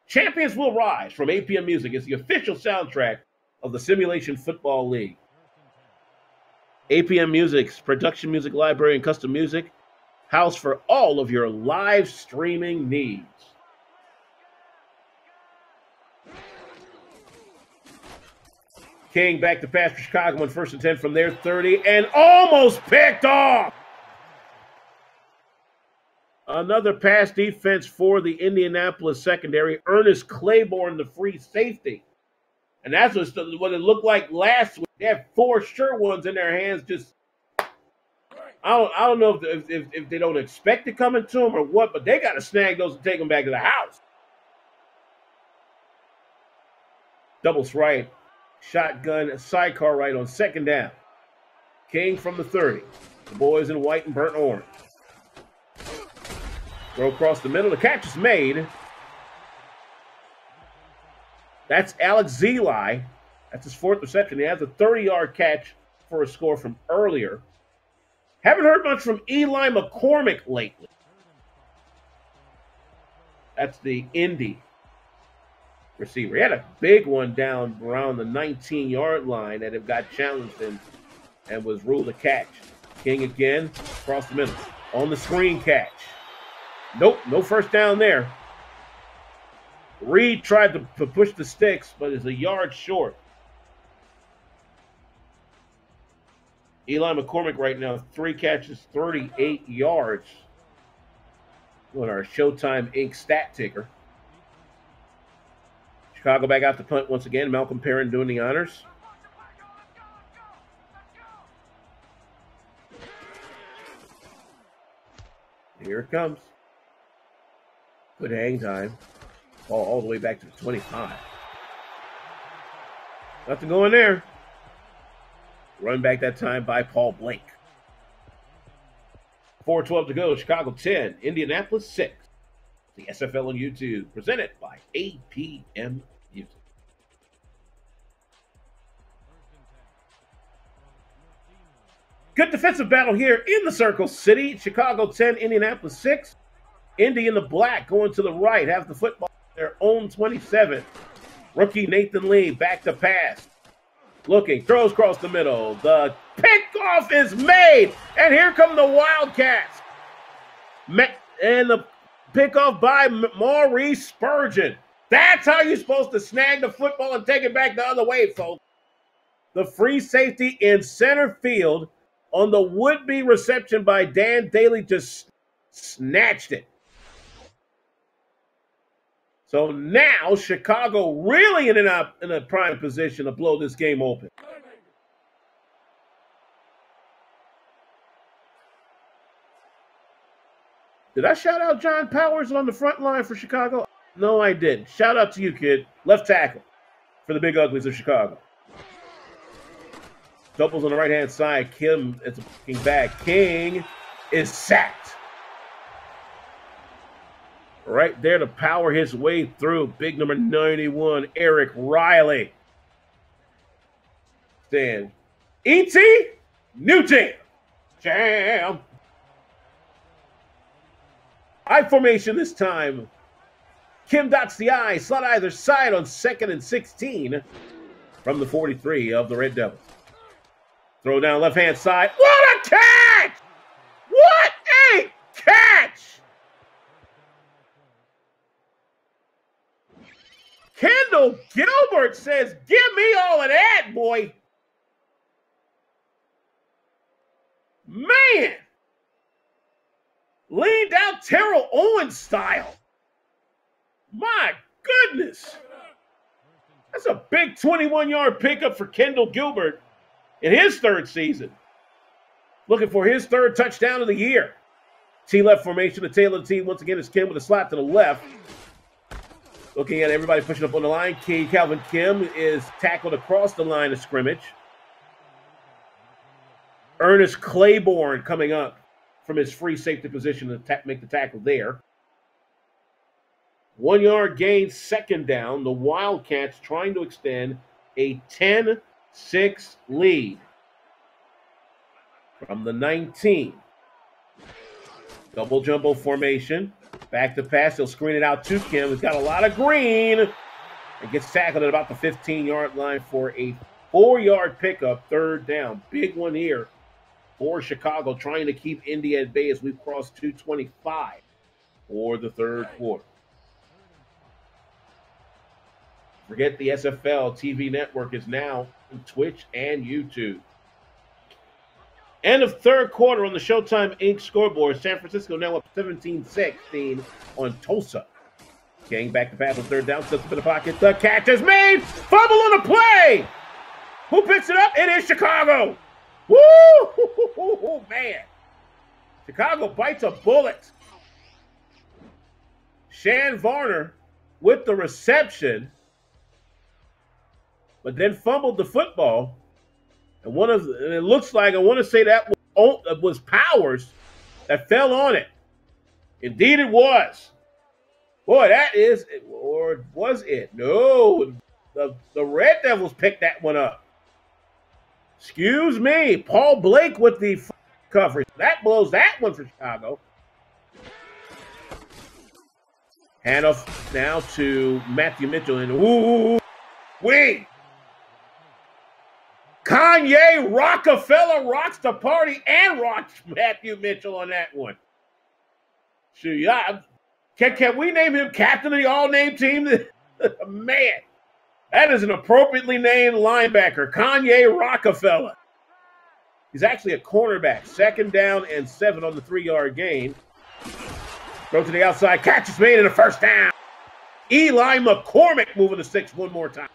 Champions Will Rise from APM Music is the official soundtrack of the Simulation Football League. APM Music's production music library and custom music, house for all of your live streaming needs. King back to pass for Chicago on 1st and 10 from their 30 and almost picked off. Another pass defense for the Indianapolis secondary. Ernest Claiborne, the free safety. And that's what it looked like last week. They had 4 sure ones in their hands. Just, I don't know if they don't expect it coming to them or what, but they got to snag those and take them back to the house. Doubles right. Shotgun, sidecar right on 2nd down. King from the 30. The boys in white and burnt orange. Throw across the middle. The catch is made. That's Alex Zeli. That's his 4th reception. He has a 30-yard catch for a score from earlier. Haven't heard much from Eli McCormick lately. That's the Indy receiver. He had a big one down around the 19-yard line that it got challenged and was ruled a catch. King again, across the middle. On the screen catch. Nope, no first down there. Reed tried to push the sticks, but is a yard short. Eli McCormick right now, 3 catches, 38 yards. On our Showtime Inc. stat ticker. Chicago back out to punt once again. Malcolm Perrin doing the honors. Here it comes. Good hang time. Ball all the way back to the 25. Nothing going there. Run back that time by Paul Blake. 4:12 to go. Chicago 10. Indianapolis 6. The SFL on YouTube. Presented by APM Music. Good defensive battle here in the Circle City. Chicago 10. Indianapolis 6. Indy in the black going to the right. Have the football their own 27. Rookie Nathan Lee back to pass. Looking, throws across the middle. The pickoff is made. And here come the Wildcats. And the pickoff by Maurice Spurgeon. That's how you're supposed to snag the football and take it back the other way, folks. The free safety in center field on the would-be reception by Dan Daly just snatched it. So now Chicago really in a prime position to blow this game open. Did I shout out John Powers on the front line for Chicago? No, I didn't. Shout out to you, kid. Left tackle for the Big Uglies of Chicago. Doubles on the right-hand side. Kim is looking back. King is sacked. Right there to power his way through. Big number 91, Eric Riley. Then E.T. Newton. Jam. I formation this time. Kim dots the I, slot either side on 2nd and 16 from the 43 of the Red Devils. Throw down left-hand side. What a catch! What a catch! Kendall Gilbert says, give me all of that, boy. Man. Leaned out Terrell Owens style. My goodness. That's a big 21-yard pickup for Kendall Gilbert in his 3rd season. Looking for his 3rd touchdown of the year. T-left formation, the tail of the T once again is Kim with a slot to the left. Looking at everybody pushing up on the line. Calvin Kim is tackled across the line of scrimmage. Ernest Claiborne coming up from his free safety position to make the tackle there. 1 yard gain, 2nd down. The Wildcats trying to extend a 10-6 lead from the 19. Double jumbo formation. Back to pass. He'll screen it out to Kim. He's got a lot of green. And gets tackled at about the 15-yard line for a 4-yard pickup, 3rd down. Big one here for Chicago, trying to keep Indy at bay as we've crossed 2:25 for the 3rd quarter. Forget the SFL TV network is now on Twitch and YouTube. End of 3rd quarter on the Showtime Inc. scoreboard. San Francisco now up 17-16 on Tulsa. King back to pass on 3rd down. Sets up in the pocket. The catch is made. Fumble on the play. Who picks it up? It is Chicago. Woo! Man. Chicago bites a bullet. Shan Varner with the reception, but then fumbled the football. And it looks like, I want to say that was Powers that fell on it. Indeed it was. Boy, that is, or was it? No, the Red Devils picked that one up. Excuse me. Paul Blake with the coverage. That blows that one for Chicago. Handoff now to Matthew Mitchell. And wait. Kanye Rockefeller rocks the party and rocks Matthew Mitchell on that one. Shoot, can we name him captain of the all-name team? Man, that is an appropriately named linebacker, Kanye Rockefeller. He's actually a cornerback. 2nd down and 7 on the 3-yard gain. Throw to the outside. Catch is made in a 1st down. Eli McCormick moving the sticks one more time.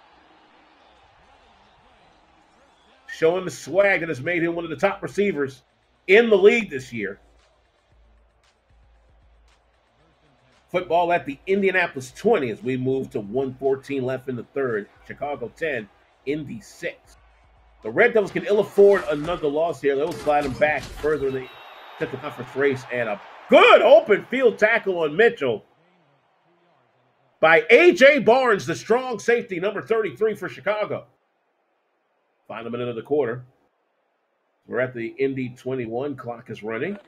Showing the swag that has made him one of the top receivers in the league this year. Football at the Indianapolis 20 as we move to 1:14 left in the 3rd. Chicago 10, Indy 6. The Red Devils can ill afford another loss here. They'll slide them back further in the Central Conference race. And a good open field tackle on Mitchell by A.J. Barnes, the strong safety, number 33 for Chicago. Final minute of the quarter. We're at the Indy 21. Clock is running.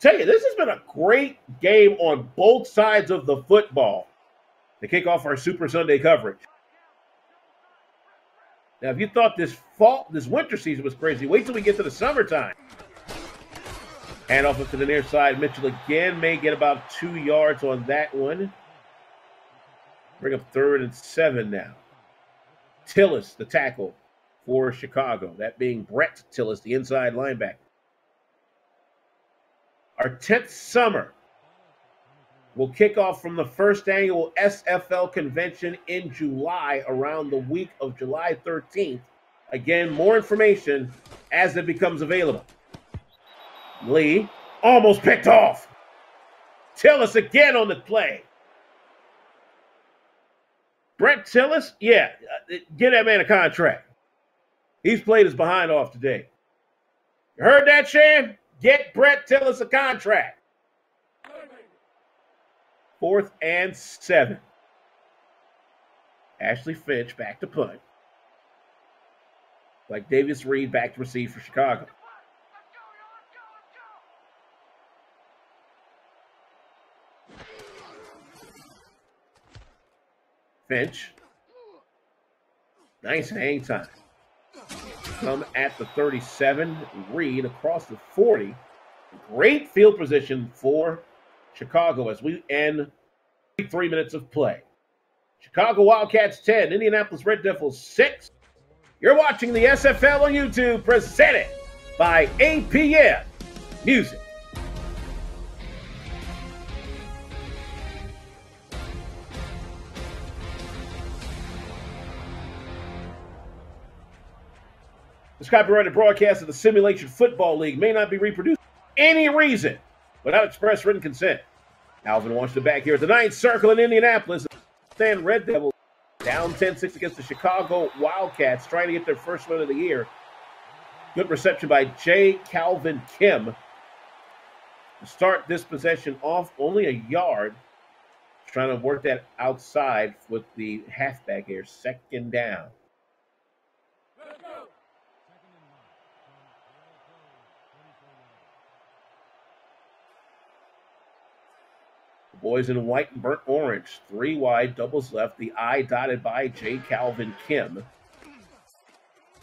Tell you, this has been a great game on both sides of the football to kick off our Super Sunday coverage. Now, if you thought this winter season was crazy, wait till we get to the summertime. Hand off to the near side. Mitchell again may get about 2 yards on that one. Bring up 3rd and 7 now. Tillis, the tackle for Chicago. That being Brett Tillis, the inside linebacker. Our 10th summer will kick off from the first annual SFL convention in July, around the week of July 13th. Again, more information as it becomes available. Lee almost picked off. Tillis again on the play. Brett Tillis, yeah, get that man a contract. He's played his behind off today. You heard that, Shan? Get Brett Tillis a contract. 4th and 7. Ashley Finch back to punt. Like Davis Reed back to receive for Chicago. Finch. Nice hang time. Come at the 37. Reed across the 40. Great field position for Chicago as we end 3 minutes of play. Chicago Wildcats 10, Indianapolis Red Devils 6. You're watching the SFL on YouTube, presented by APM Music. This copyrighted broadcast of the Simulation Football League may not be reproduced for any reason without express written consent. Alvin Washington back here at the 9th Circle in Indianapolis. Stand Red Devils down 10-6 against the Chicago Wildcats, trying to get their first win of the year. Good reception by J. Calvin Kim to start this possession off, only a yard. Trying to work that outside with the halfback here. 2nd down. Boys in white and burnt orange. 3 wide, doubles left. The I dotted by J. Calvin Kim.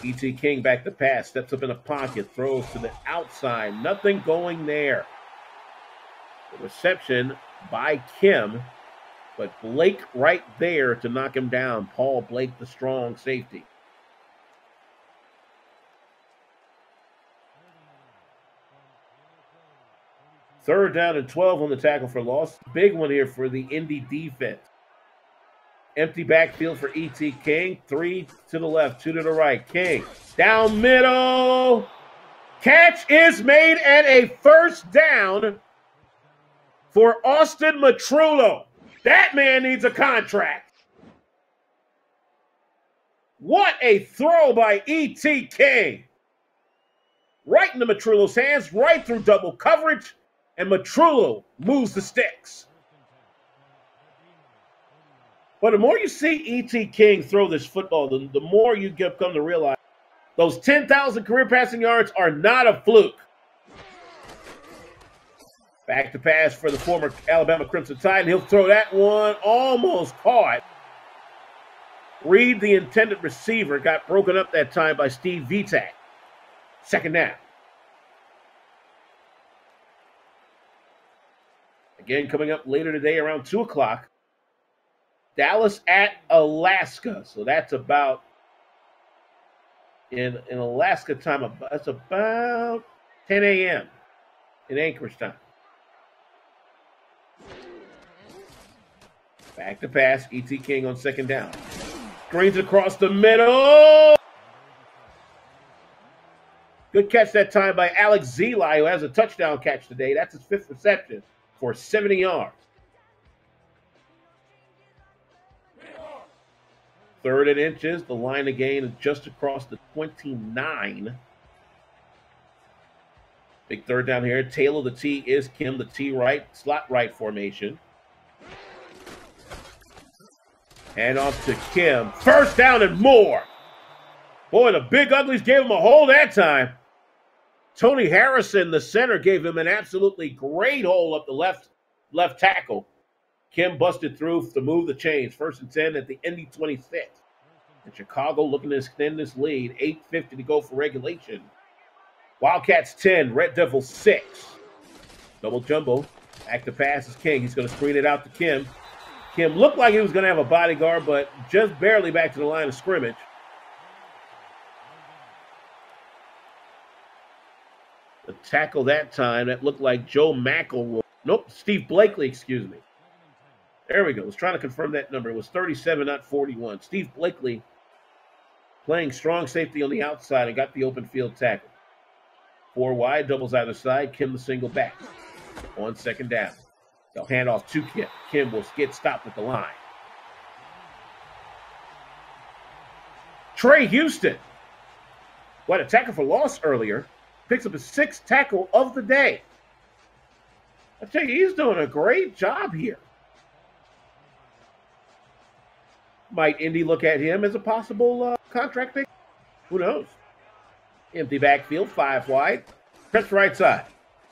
E.T. King back to pass. Steps up in the pocket. Throws to the outside. Nothing going there. The reception by Kim. But Blake right there to knock him down. Paul Blake, the strong safety. Third down and 12 on the tackle for loss. Big one here for the Indy defense. Empty backfield for E.T. King. 3 to the left, 2 to the right. King down middle. Catch is made and a first down for Austin Matrullo. That man needs a contract. What a throw by E.T. King. Right into Matrullo's hands, right through double coverage. And Matrullo moves the sticks. But the more you see E.T. King throw this football, the more you come to realize those 10,000 career passing yards are not a fluke. Back to pass for the former Alabama Crimson Tide, and he'll throw that one almost caught. Reed, the intended receiver, got broken up that time by Steve Vitak. 2nd down. Again, coming up later today around 2 o'clock. Dallas at Alaska. So that's about, in Alaska time, that's about 10 a.m. in Anchorage time. Back to pass. E.T. King on 2nd down. Screens across the middle. Good catch that time by Alex Zeli, who has a touchdown catch today. That's his 5th reception for 70 yards. 3rd and inches. The line of gain is just across the 29. Big 3rd down here. Tail of the T is Kim. The T right, slot right formation. Hand off to Kim. 1st down and more. Boy, the Big Uglies gave him a hole that time. Tony Harrison, the center, gave him an absolutely great hole up the left tackle. Kim busted through to move the chains. 1st and 10 at the Indy 26. And Chicago looking to extend this lead. 8:50 to go for regulation. Wildcats 10, Red Devils 6. Double jumbo. Back to pass is King. He's going to screen it out to Kim. Kim looked like he was going to have a bodyguard, but just barely back to the line of scrimmage. The tackle that time, that looked like Joe McElroy. Nope, Steve Blakely, excuse me. There we go. I was trying to confirm that number. It was 37, not 41. Steve Blakely playing strong safety on the outside and got the open field tackle. 4 wide, doubles either side. Kim the single back on second down. They'll hand off to Kim. Kim will get stopped at the line. Trey Houston, what a tackle for loss earlier, picks up his 6th tackle of the day. I tell you, he's doing a great job here. Might Indy look at him as a possible contract pick? Who knows? Empty backfield, 5 wide. Cuts right side.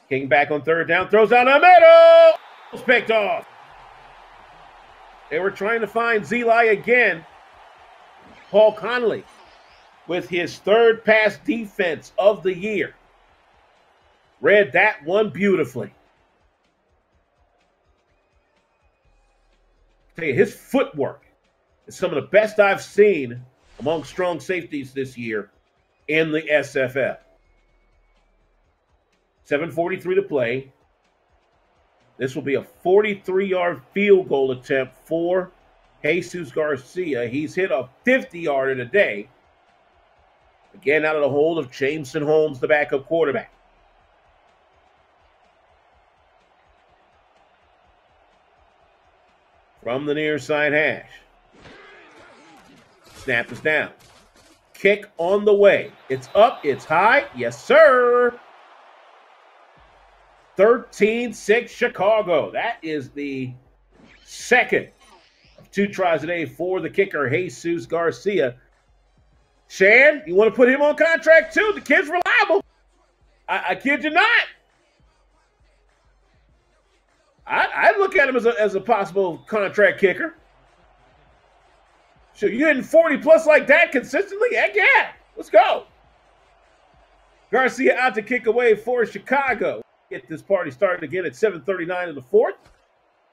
King back on third down, throws down the middle. It's picked off. They were trying to find Zeli again. Paul Connolly with his 3rd pass defense of the year. Read that one beautifully. Tell you, his footwork is some of the best I've seen among strong safeties this year in the SFL. 7:43 to play. This will be a 43-yard field goal attempt for Jesus Garcia. He's hit a 50-yarder today. Again, out of the hold of Jameson Holmes, the backup quarterback. From the near side hash. Snap is down. Kick on the way. It's up. It's high. Yes, sir. 13-6 Chicago. That is the second of 2 tries today for the kicker, Jesus Garcia. Shan, you want to put him on contract too? The kid's reliable. I kid you not. I look at him as a possible contract kicker. So you're hitting 40+ like that consistently? Heck yeah. Let's go. Garcia out to kick away for Chicago. Get this party started again at 7:39 in the 4th.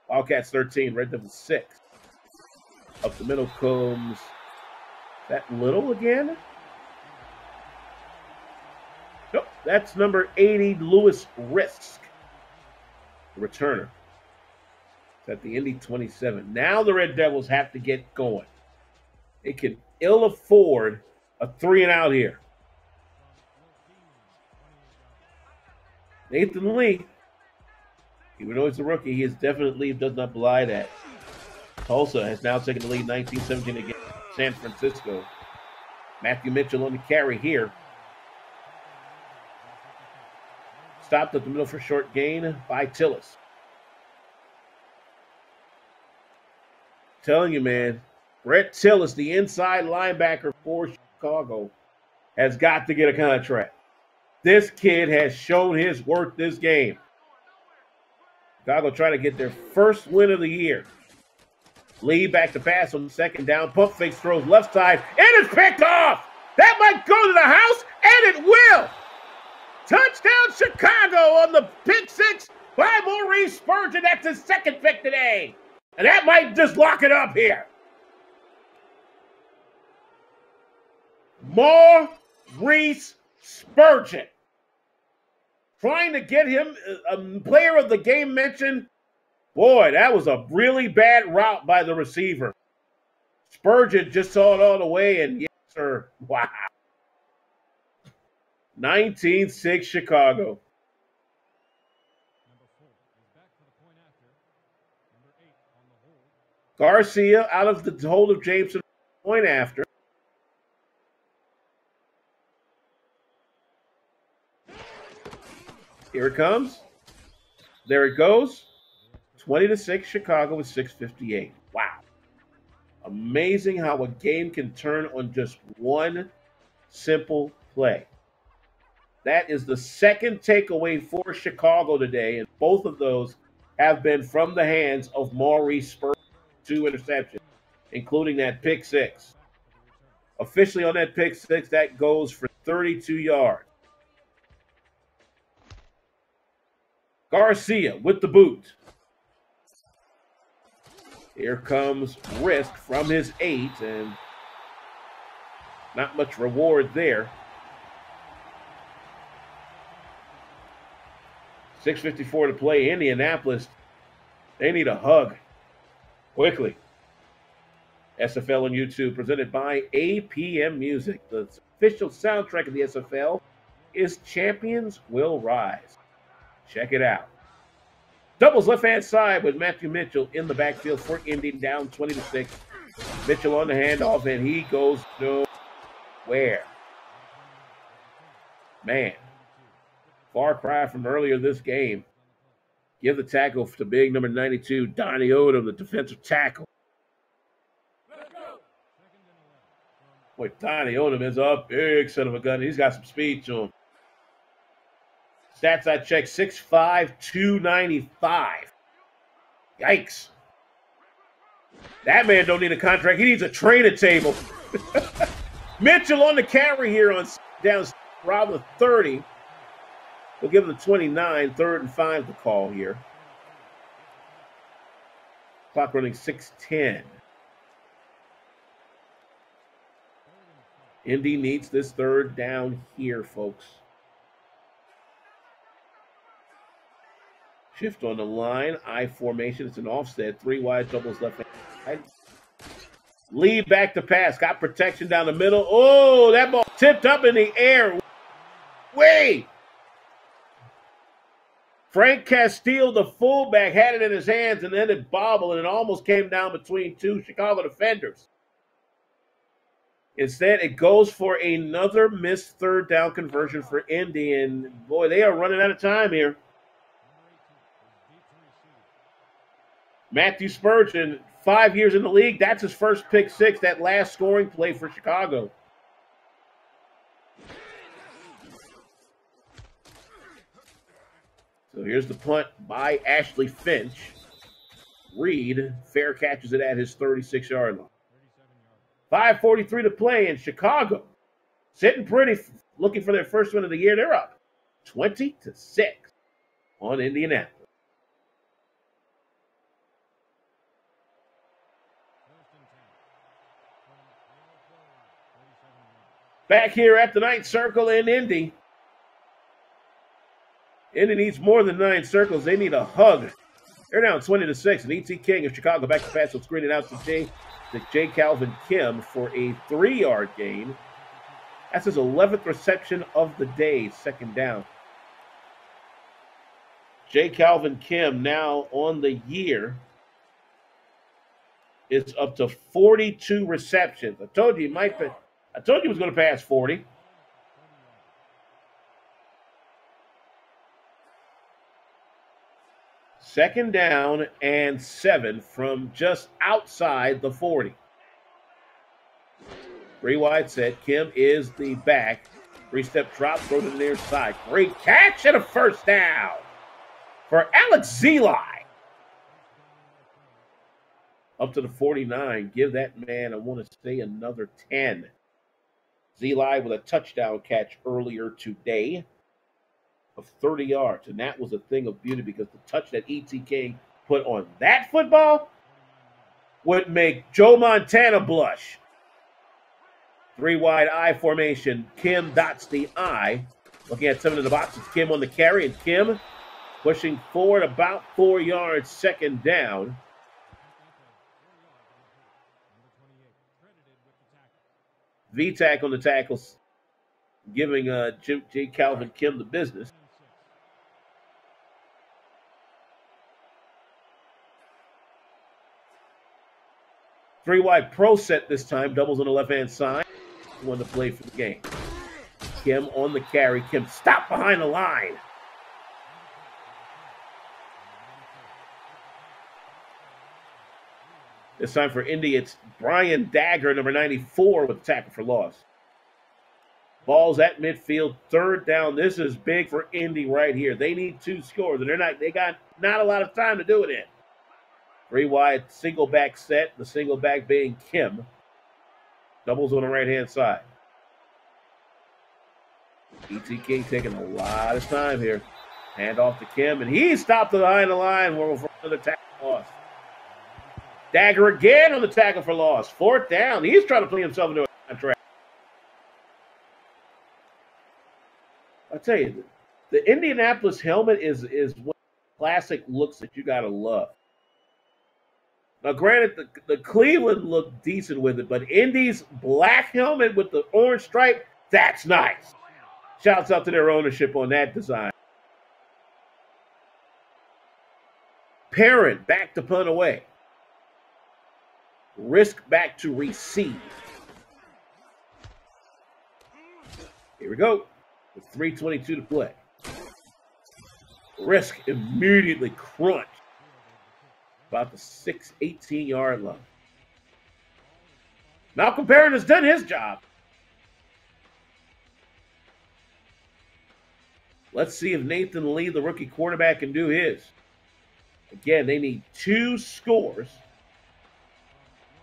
Wildcats 13, Red Devils 6. Up the middle comes that Little again. Nope, that's number 80, Lewis Risk, the returner. It's at the Indy 27. Now the Red Devils have to get going. They can ill afford a 3-and-out here. Nathan Lee, even though he's a rookie, he is definitely does not belie that. Tulsa has now taken the lead 19-17 against San Francisco. Matthew Mitchell on the carry here. Stopped at the middle for short gain by Tillis. Telling you, man, Brett Tillis, the inside linebacker for Chicago, has got to get a contract. This kid has shown his worth this game. Chicago trying to get their first win of the year. Lee back to pass on the second down. Pump fakes, throws left side, and it's picked off. That might go to the house, and it will. Touchdown Chicago on the pick 6 by Maurice Spurgeon. That's his 2nd pick today. And that might just lock it up here. Maurice Spurgeon. Trying to get him a player of the game mention. Boy, that was a really bad route by the receiver. Spurgeon just saw it all the way, and yes, sir. Wow. 19-6 Chicago. Garcia out of the hold of Jameson, point after. Here it comes. There it goes. 20-6 Chicago with 6:58. Wow. Amazing how a game can turn on just one simple play. That is the 2nd takeaway for Chicago today, and both of those have been from the hands of Maurice Spurgeon. 2 interceptions, including that pick 6. Officially on that pick 6, that goes for 32 yards. Garcia with the boot. Here comes Risk from his 8, and not much reward there. 6:54 to play. Indianapolis, they need a hug. Quickly. SFL on YouTube, presented by APM Music. The official soundtrack of the SFL is Champions Will Rise. Check it out. Doubles left-hand side with Matthew Mitchell in the backfield for Indy, down 20-6. Mitchell on the handoff, and he goes nowhere. Man, far cry from earlier this game. Give the tackle to big number 92, Donnie Odom, the defensive tackle. Boy, Donnie Odom is a big son of a gun. He's got some speed to him. Stats I checked, 6'5", 295. Yikes. That man don't need a contract. He needs a training table. Mitchell on the carry here on down around the 30. We'll give him the 29, 3rd and 5 to call here. Clock running 6:10. Indy needs this 3rd down here, folks. Shift on the line, I formation. It's an offset. 3 wide, doubles left hand. Lead back to pass. Got protection down the middle. Oh, that ball tipped up in the air. Way! Frank Castile, the fullback, had it in his hands and then it bobbled and it almost came down between 2 Chicago defenders. Instead, it goes for another missed 3rd down conversion for Indy, and boy, they are running out of time here. Matthew Spurgeon, 5 years in the league, that's his first pick 6, that last scoring play for Chicago. So here's the punt by Ashley Finch. Reed fair catches it at his 36-yard line. 5:43 to play in Chicago. Sitting pretty, looking for their first win of the year. They're up 20-6 on Indianapolis. Back here at the 9th circle in Indy. Indy needs more than 9 circles. They need a hug. They're down 20-6. And E.T. King of Chicago back to pass. Will screen it out to J. Calvin Kim for a 3-yard gain. That's his 11th reception of the day, 2nd down. J. Calvin Kim now on the year is up to 42 receptions. I told you he was going to pass 40. Second down and 7 from just outside the 40. 3 wide set. Kim is the back. 3-step drop, throw to the near side. Great catch and a 1st down for Alex Zeli. Up to the 49. Give that man, I want to say, another 10. Zeli with a touchdown catch earlier today of 30 yards. And that was a thing of beauty because the touch that E.T. King put on that football would make Joe Montana blush. 3 wide I formation. Kim dots the I. Looking at 7 in the box. It's Kim on the carry, and Kim pushing forward about 4 yards, 2nd down. VTAC on the tackles, giving J. Calvin Kim the business. Three wide pro set this time, doubles on the left-hand side. Won the play for the game. Kim on the carry. Kim stopped behind the line. This time for Indy, it's Brian Dagger, number 94, with the tackle for loss. Ball's at midfield, 3rd down. This is big for Indy right here. They need 2 scores, and they got not a lot of time to do it in. 3 wide single back set, the single back being Kim. Doubles on the right-hand side. E.T. King taking a lot of time here. Hand off to Kim, and he stopped behind the line for another tackle loss. Dagger again on the tackle for loss. 4th down. He's trying to play himself into a contract. I'll tell you, the Indianapolis helmet is one of the classic looks that you got to love. Now, granted, the Cleveland looked decent with it, but Indy's black helmet with the orange stripe, that's nice. Shouts out to their ownership on that design. Perrin back to punt away. Risk back to receive. Here we go. With 3:22 to play. Risk immediately crunched. About the 18-yard line. Malcolm Perrin has done his job. Let's see if Nathan Lee, the rookie quarterback, can do his. Again, they need 2 scores.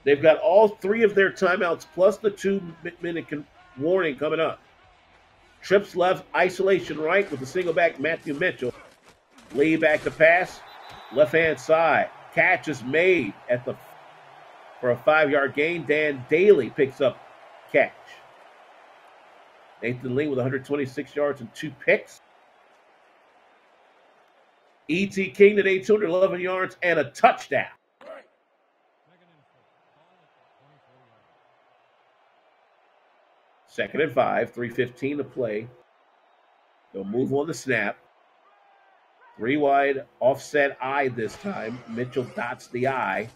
They've got all 3 of their timeouts plus the 2-minute warning coming up. Trips left, isolation right with the single back Matthew Mitchell. Lee back to pass, left-hand side. Catch is made for a 5-yard gain. Dan Daly picks up catch. Nathan Lee with 126 yards and 2 picks. E.T. King today, 211 yards and a touchdown. Second and 5, 3:15 to play. They'll move on the snap. 3 wide, offset I this time. Mitchell dots the I.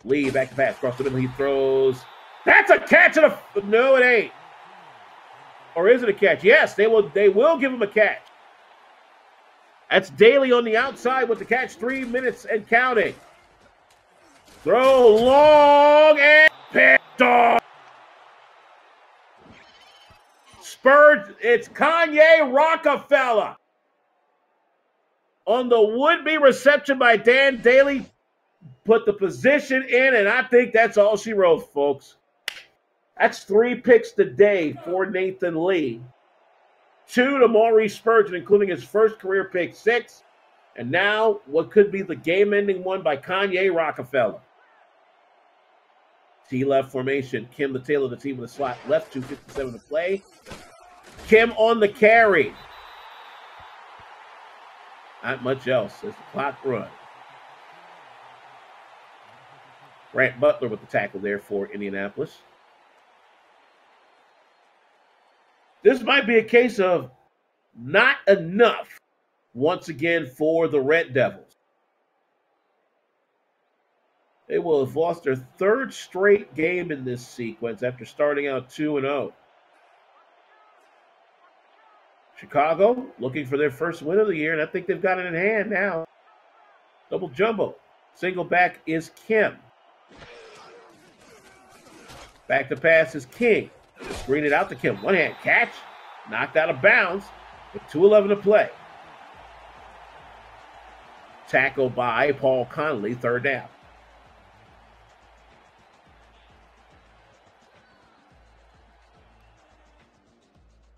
Lee back to pass. Across the middle, he throws. That's a catch. No, it ain't. Or is it a catch? Yes, they will give him a catch. That's Daly on the outside with the catch. 3 minutes and counting. Throw long and picked off. Spurred, it's Kanye Rockefeller. On the would-be reception by Dan Daly, put the position in, and I think that's all she wrote, folks. That's 3 picks today for Nathan Lee. 2 to Maurice Spurgeon, including his first career pick 6. And now what could be the game-ending one by Kanye Rockefeller. T-left formation. Kim, the tail of the team with a slot left, 2:57 to play. Kim on the carry. Not much else as the clock runs. Grant Butler with the tackle there for Indianapolis. This might be a case of not enough once again for the Red Devils. They will have lost their 3rd straight game in this sequence after starting out 2-0. Chicago looking for their first win of the year, and I think they've got it in hand now. Double jumbo. Single back is Kim. Back to pass is King. Screen it out to Kim. One-hand catch. Knocked out of bounds with 2:11 to play. Tackle by Paul Connolly, 3rd down.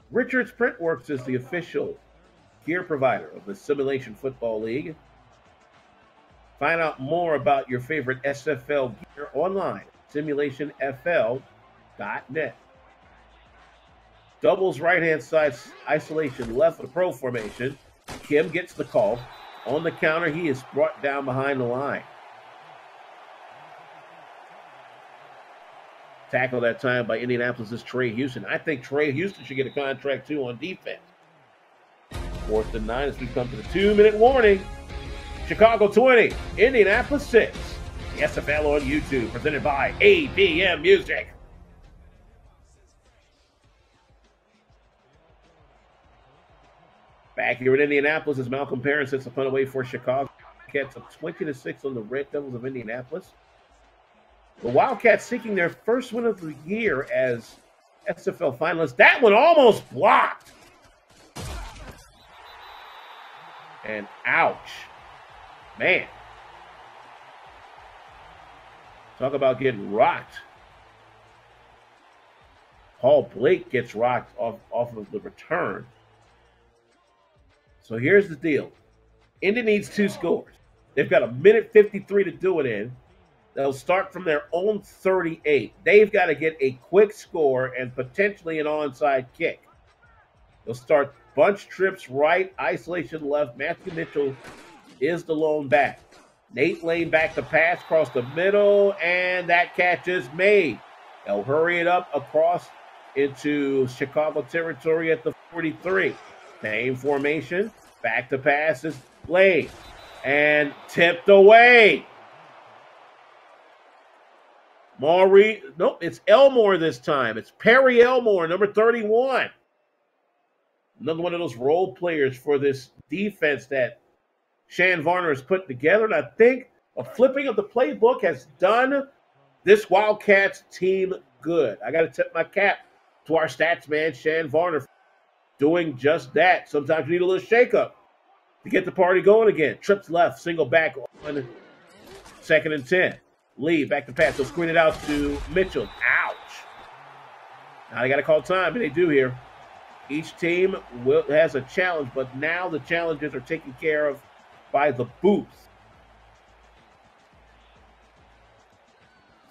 Richards Printworks is the official gear provider of the Simulation Football League. Find out more about your favorite SFL gear online at simulationfl.net. Doubles right-hand side isolation left of the pro formation. Kim gets the call. On the counter, he is brought down behind the line. Tackle that time by Indianapolis' Trey Houston. I think Trey Houston should get a contract too on defense. 4th and 9 as we come to the 2-minute warning. Chicago 20, Indianapolis 6. The SFL on YouTube, presented by ABM Music. Back here in Indianapolis as Malcolm Perrin sets the punt away for Chicago. Wildcats up 20-6 on the Red Devils of Indianapolis. The Wildcats seeking their first win of the year as SFL finalists. That one almost blocked. And ouch. Man. Talk about getting rocked. Paul Blake gets rocked off of the return. So here's the deal. Indy needs 2 scores. They've got 1:53 to do it in. They'll start from their own 38. They've got to get a quick score and potentially an onside kick. They'll start bunch trips right, isolation left. Matthew Mitchell is the lone back. Nate Lane back to pass across the middle, and that catch is made. They'll hurry it up across into Chicago territory at the 43. Same formation. Back to pass is Lane. And tipped away. Nope, it's Elmore this time. It's Perry Elmore, number 31. Another one of those role players for this defense that Shan Varner has put together. And I think a flipping of the playbook has done this Wildcats team good. I got to tip my cap to our stats man, Shan Varner, for doing just that. Sometimes you need a little shakeup to get the party going again. Trips left, single back on 2nd and 10. Lee back to pass. They'll screen it out to Mitchell. Ouch. Now they got to call time, and they do here. Each team has a challenge, but now the challenges are taken care of by the booth.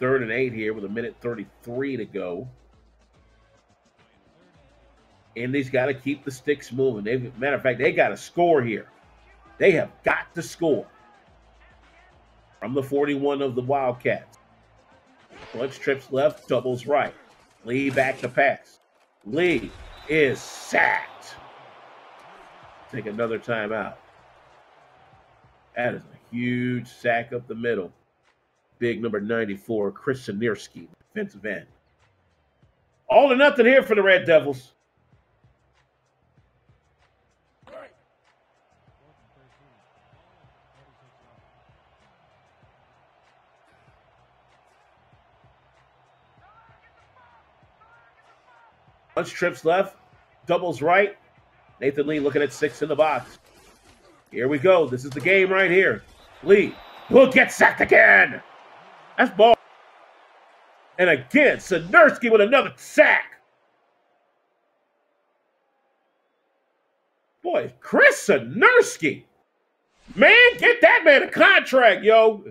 3rd and 8 here with 1:33 to go. Indy's got to keep the sticks moving. Matter of fact, they got to score here. They have got to score. From the 41 of the Wildcats. Bunch trips left, doubles right. Lee back to pass. Lee is sacked. Take another timeout. That is a huge sack up the middle. Big number 94, Chris Sinirski, defensive end. All or nothing here for the Red Devils. Bunch trips left, doubles right. Nathan Lee looking at 6 in the box. Here we go. This is the game right here. Lee will get sacked again. That's ball. And again, Sinirski with another sack. Boy, Chris Sinirski. Man, get that man a contract, yo.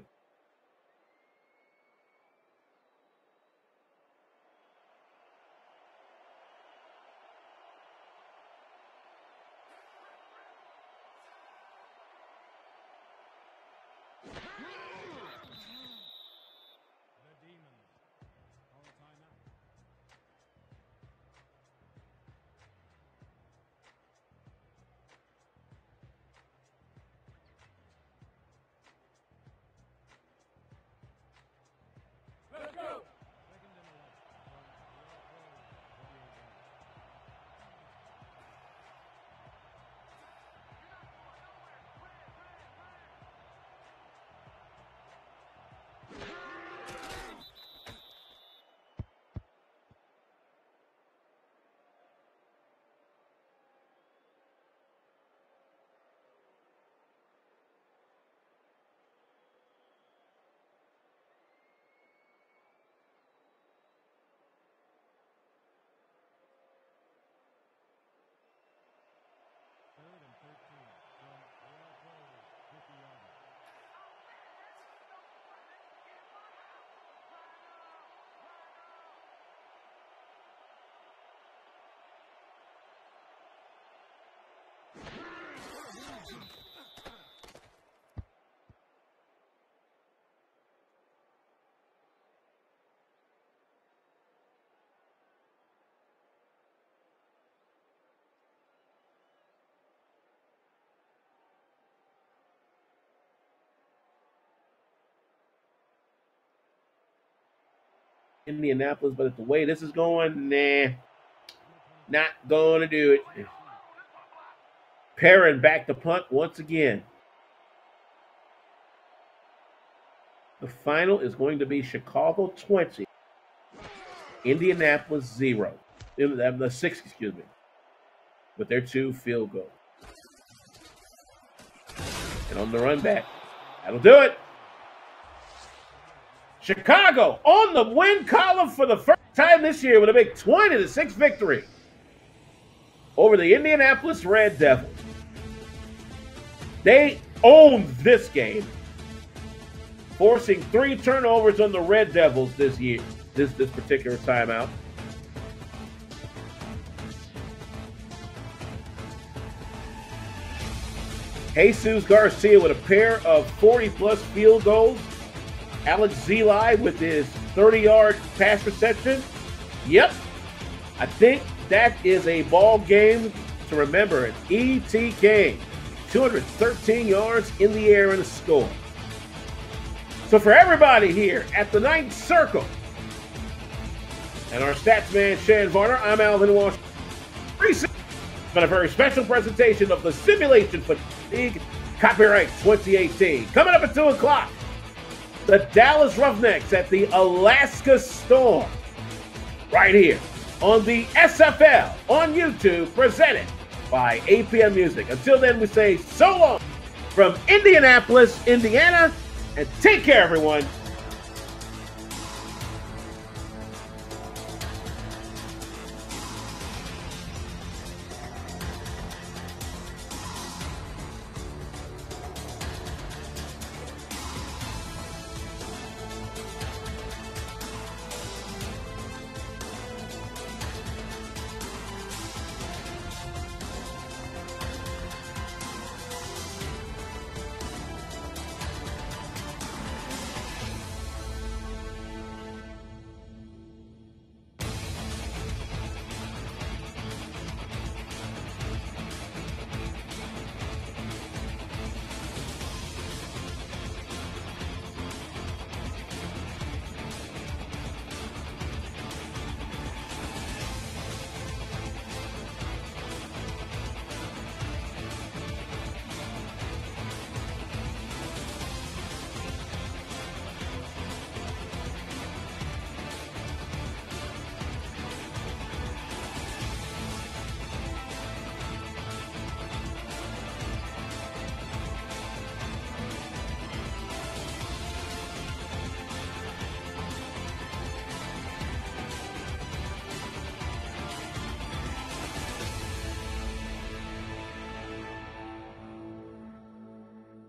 Indianapolis, but the way this is going, nah, not going to do it. Perrin back to punt once again. The final is going to be Chicago 20, Indianapolis 0. The 6, excuse me, with their 2 field goals. And on the run back, that'll do it. Chicago on the win column for the first time this year with a big 20-6 victory over the Indianapolis Red Devils. They owned this game, forcing 3 turnovers on the Red Devils this year, this particular timeout. Jesus Garcia with a pair of 40-plus field goals. Alex Zeli with his 30-yard pass reception. Yep, I think that is a ball game to remember. An ETK, 213 yards in the air and a score. So for everybody here at the Ninth Circle, and our stats man, Shan Varner, I'm Alvin Washington. It's been a very special presentation of the Simulation Football League, copyright 2018. Coming up at 2 o'clock, the Dallas Roughnecks at the Alaska Storm, right here on the SFL on YouTube, presented by APM Music. Until then, we say so long from Indianapolis, Indiana, and take care, everyone.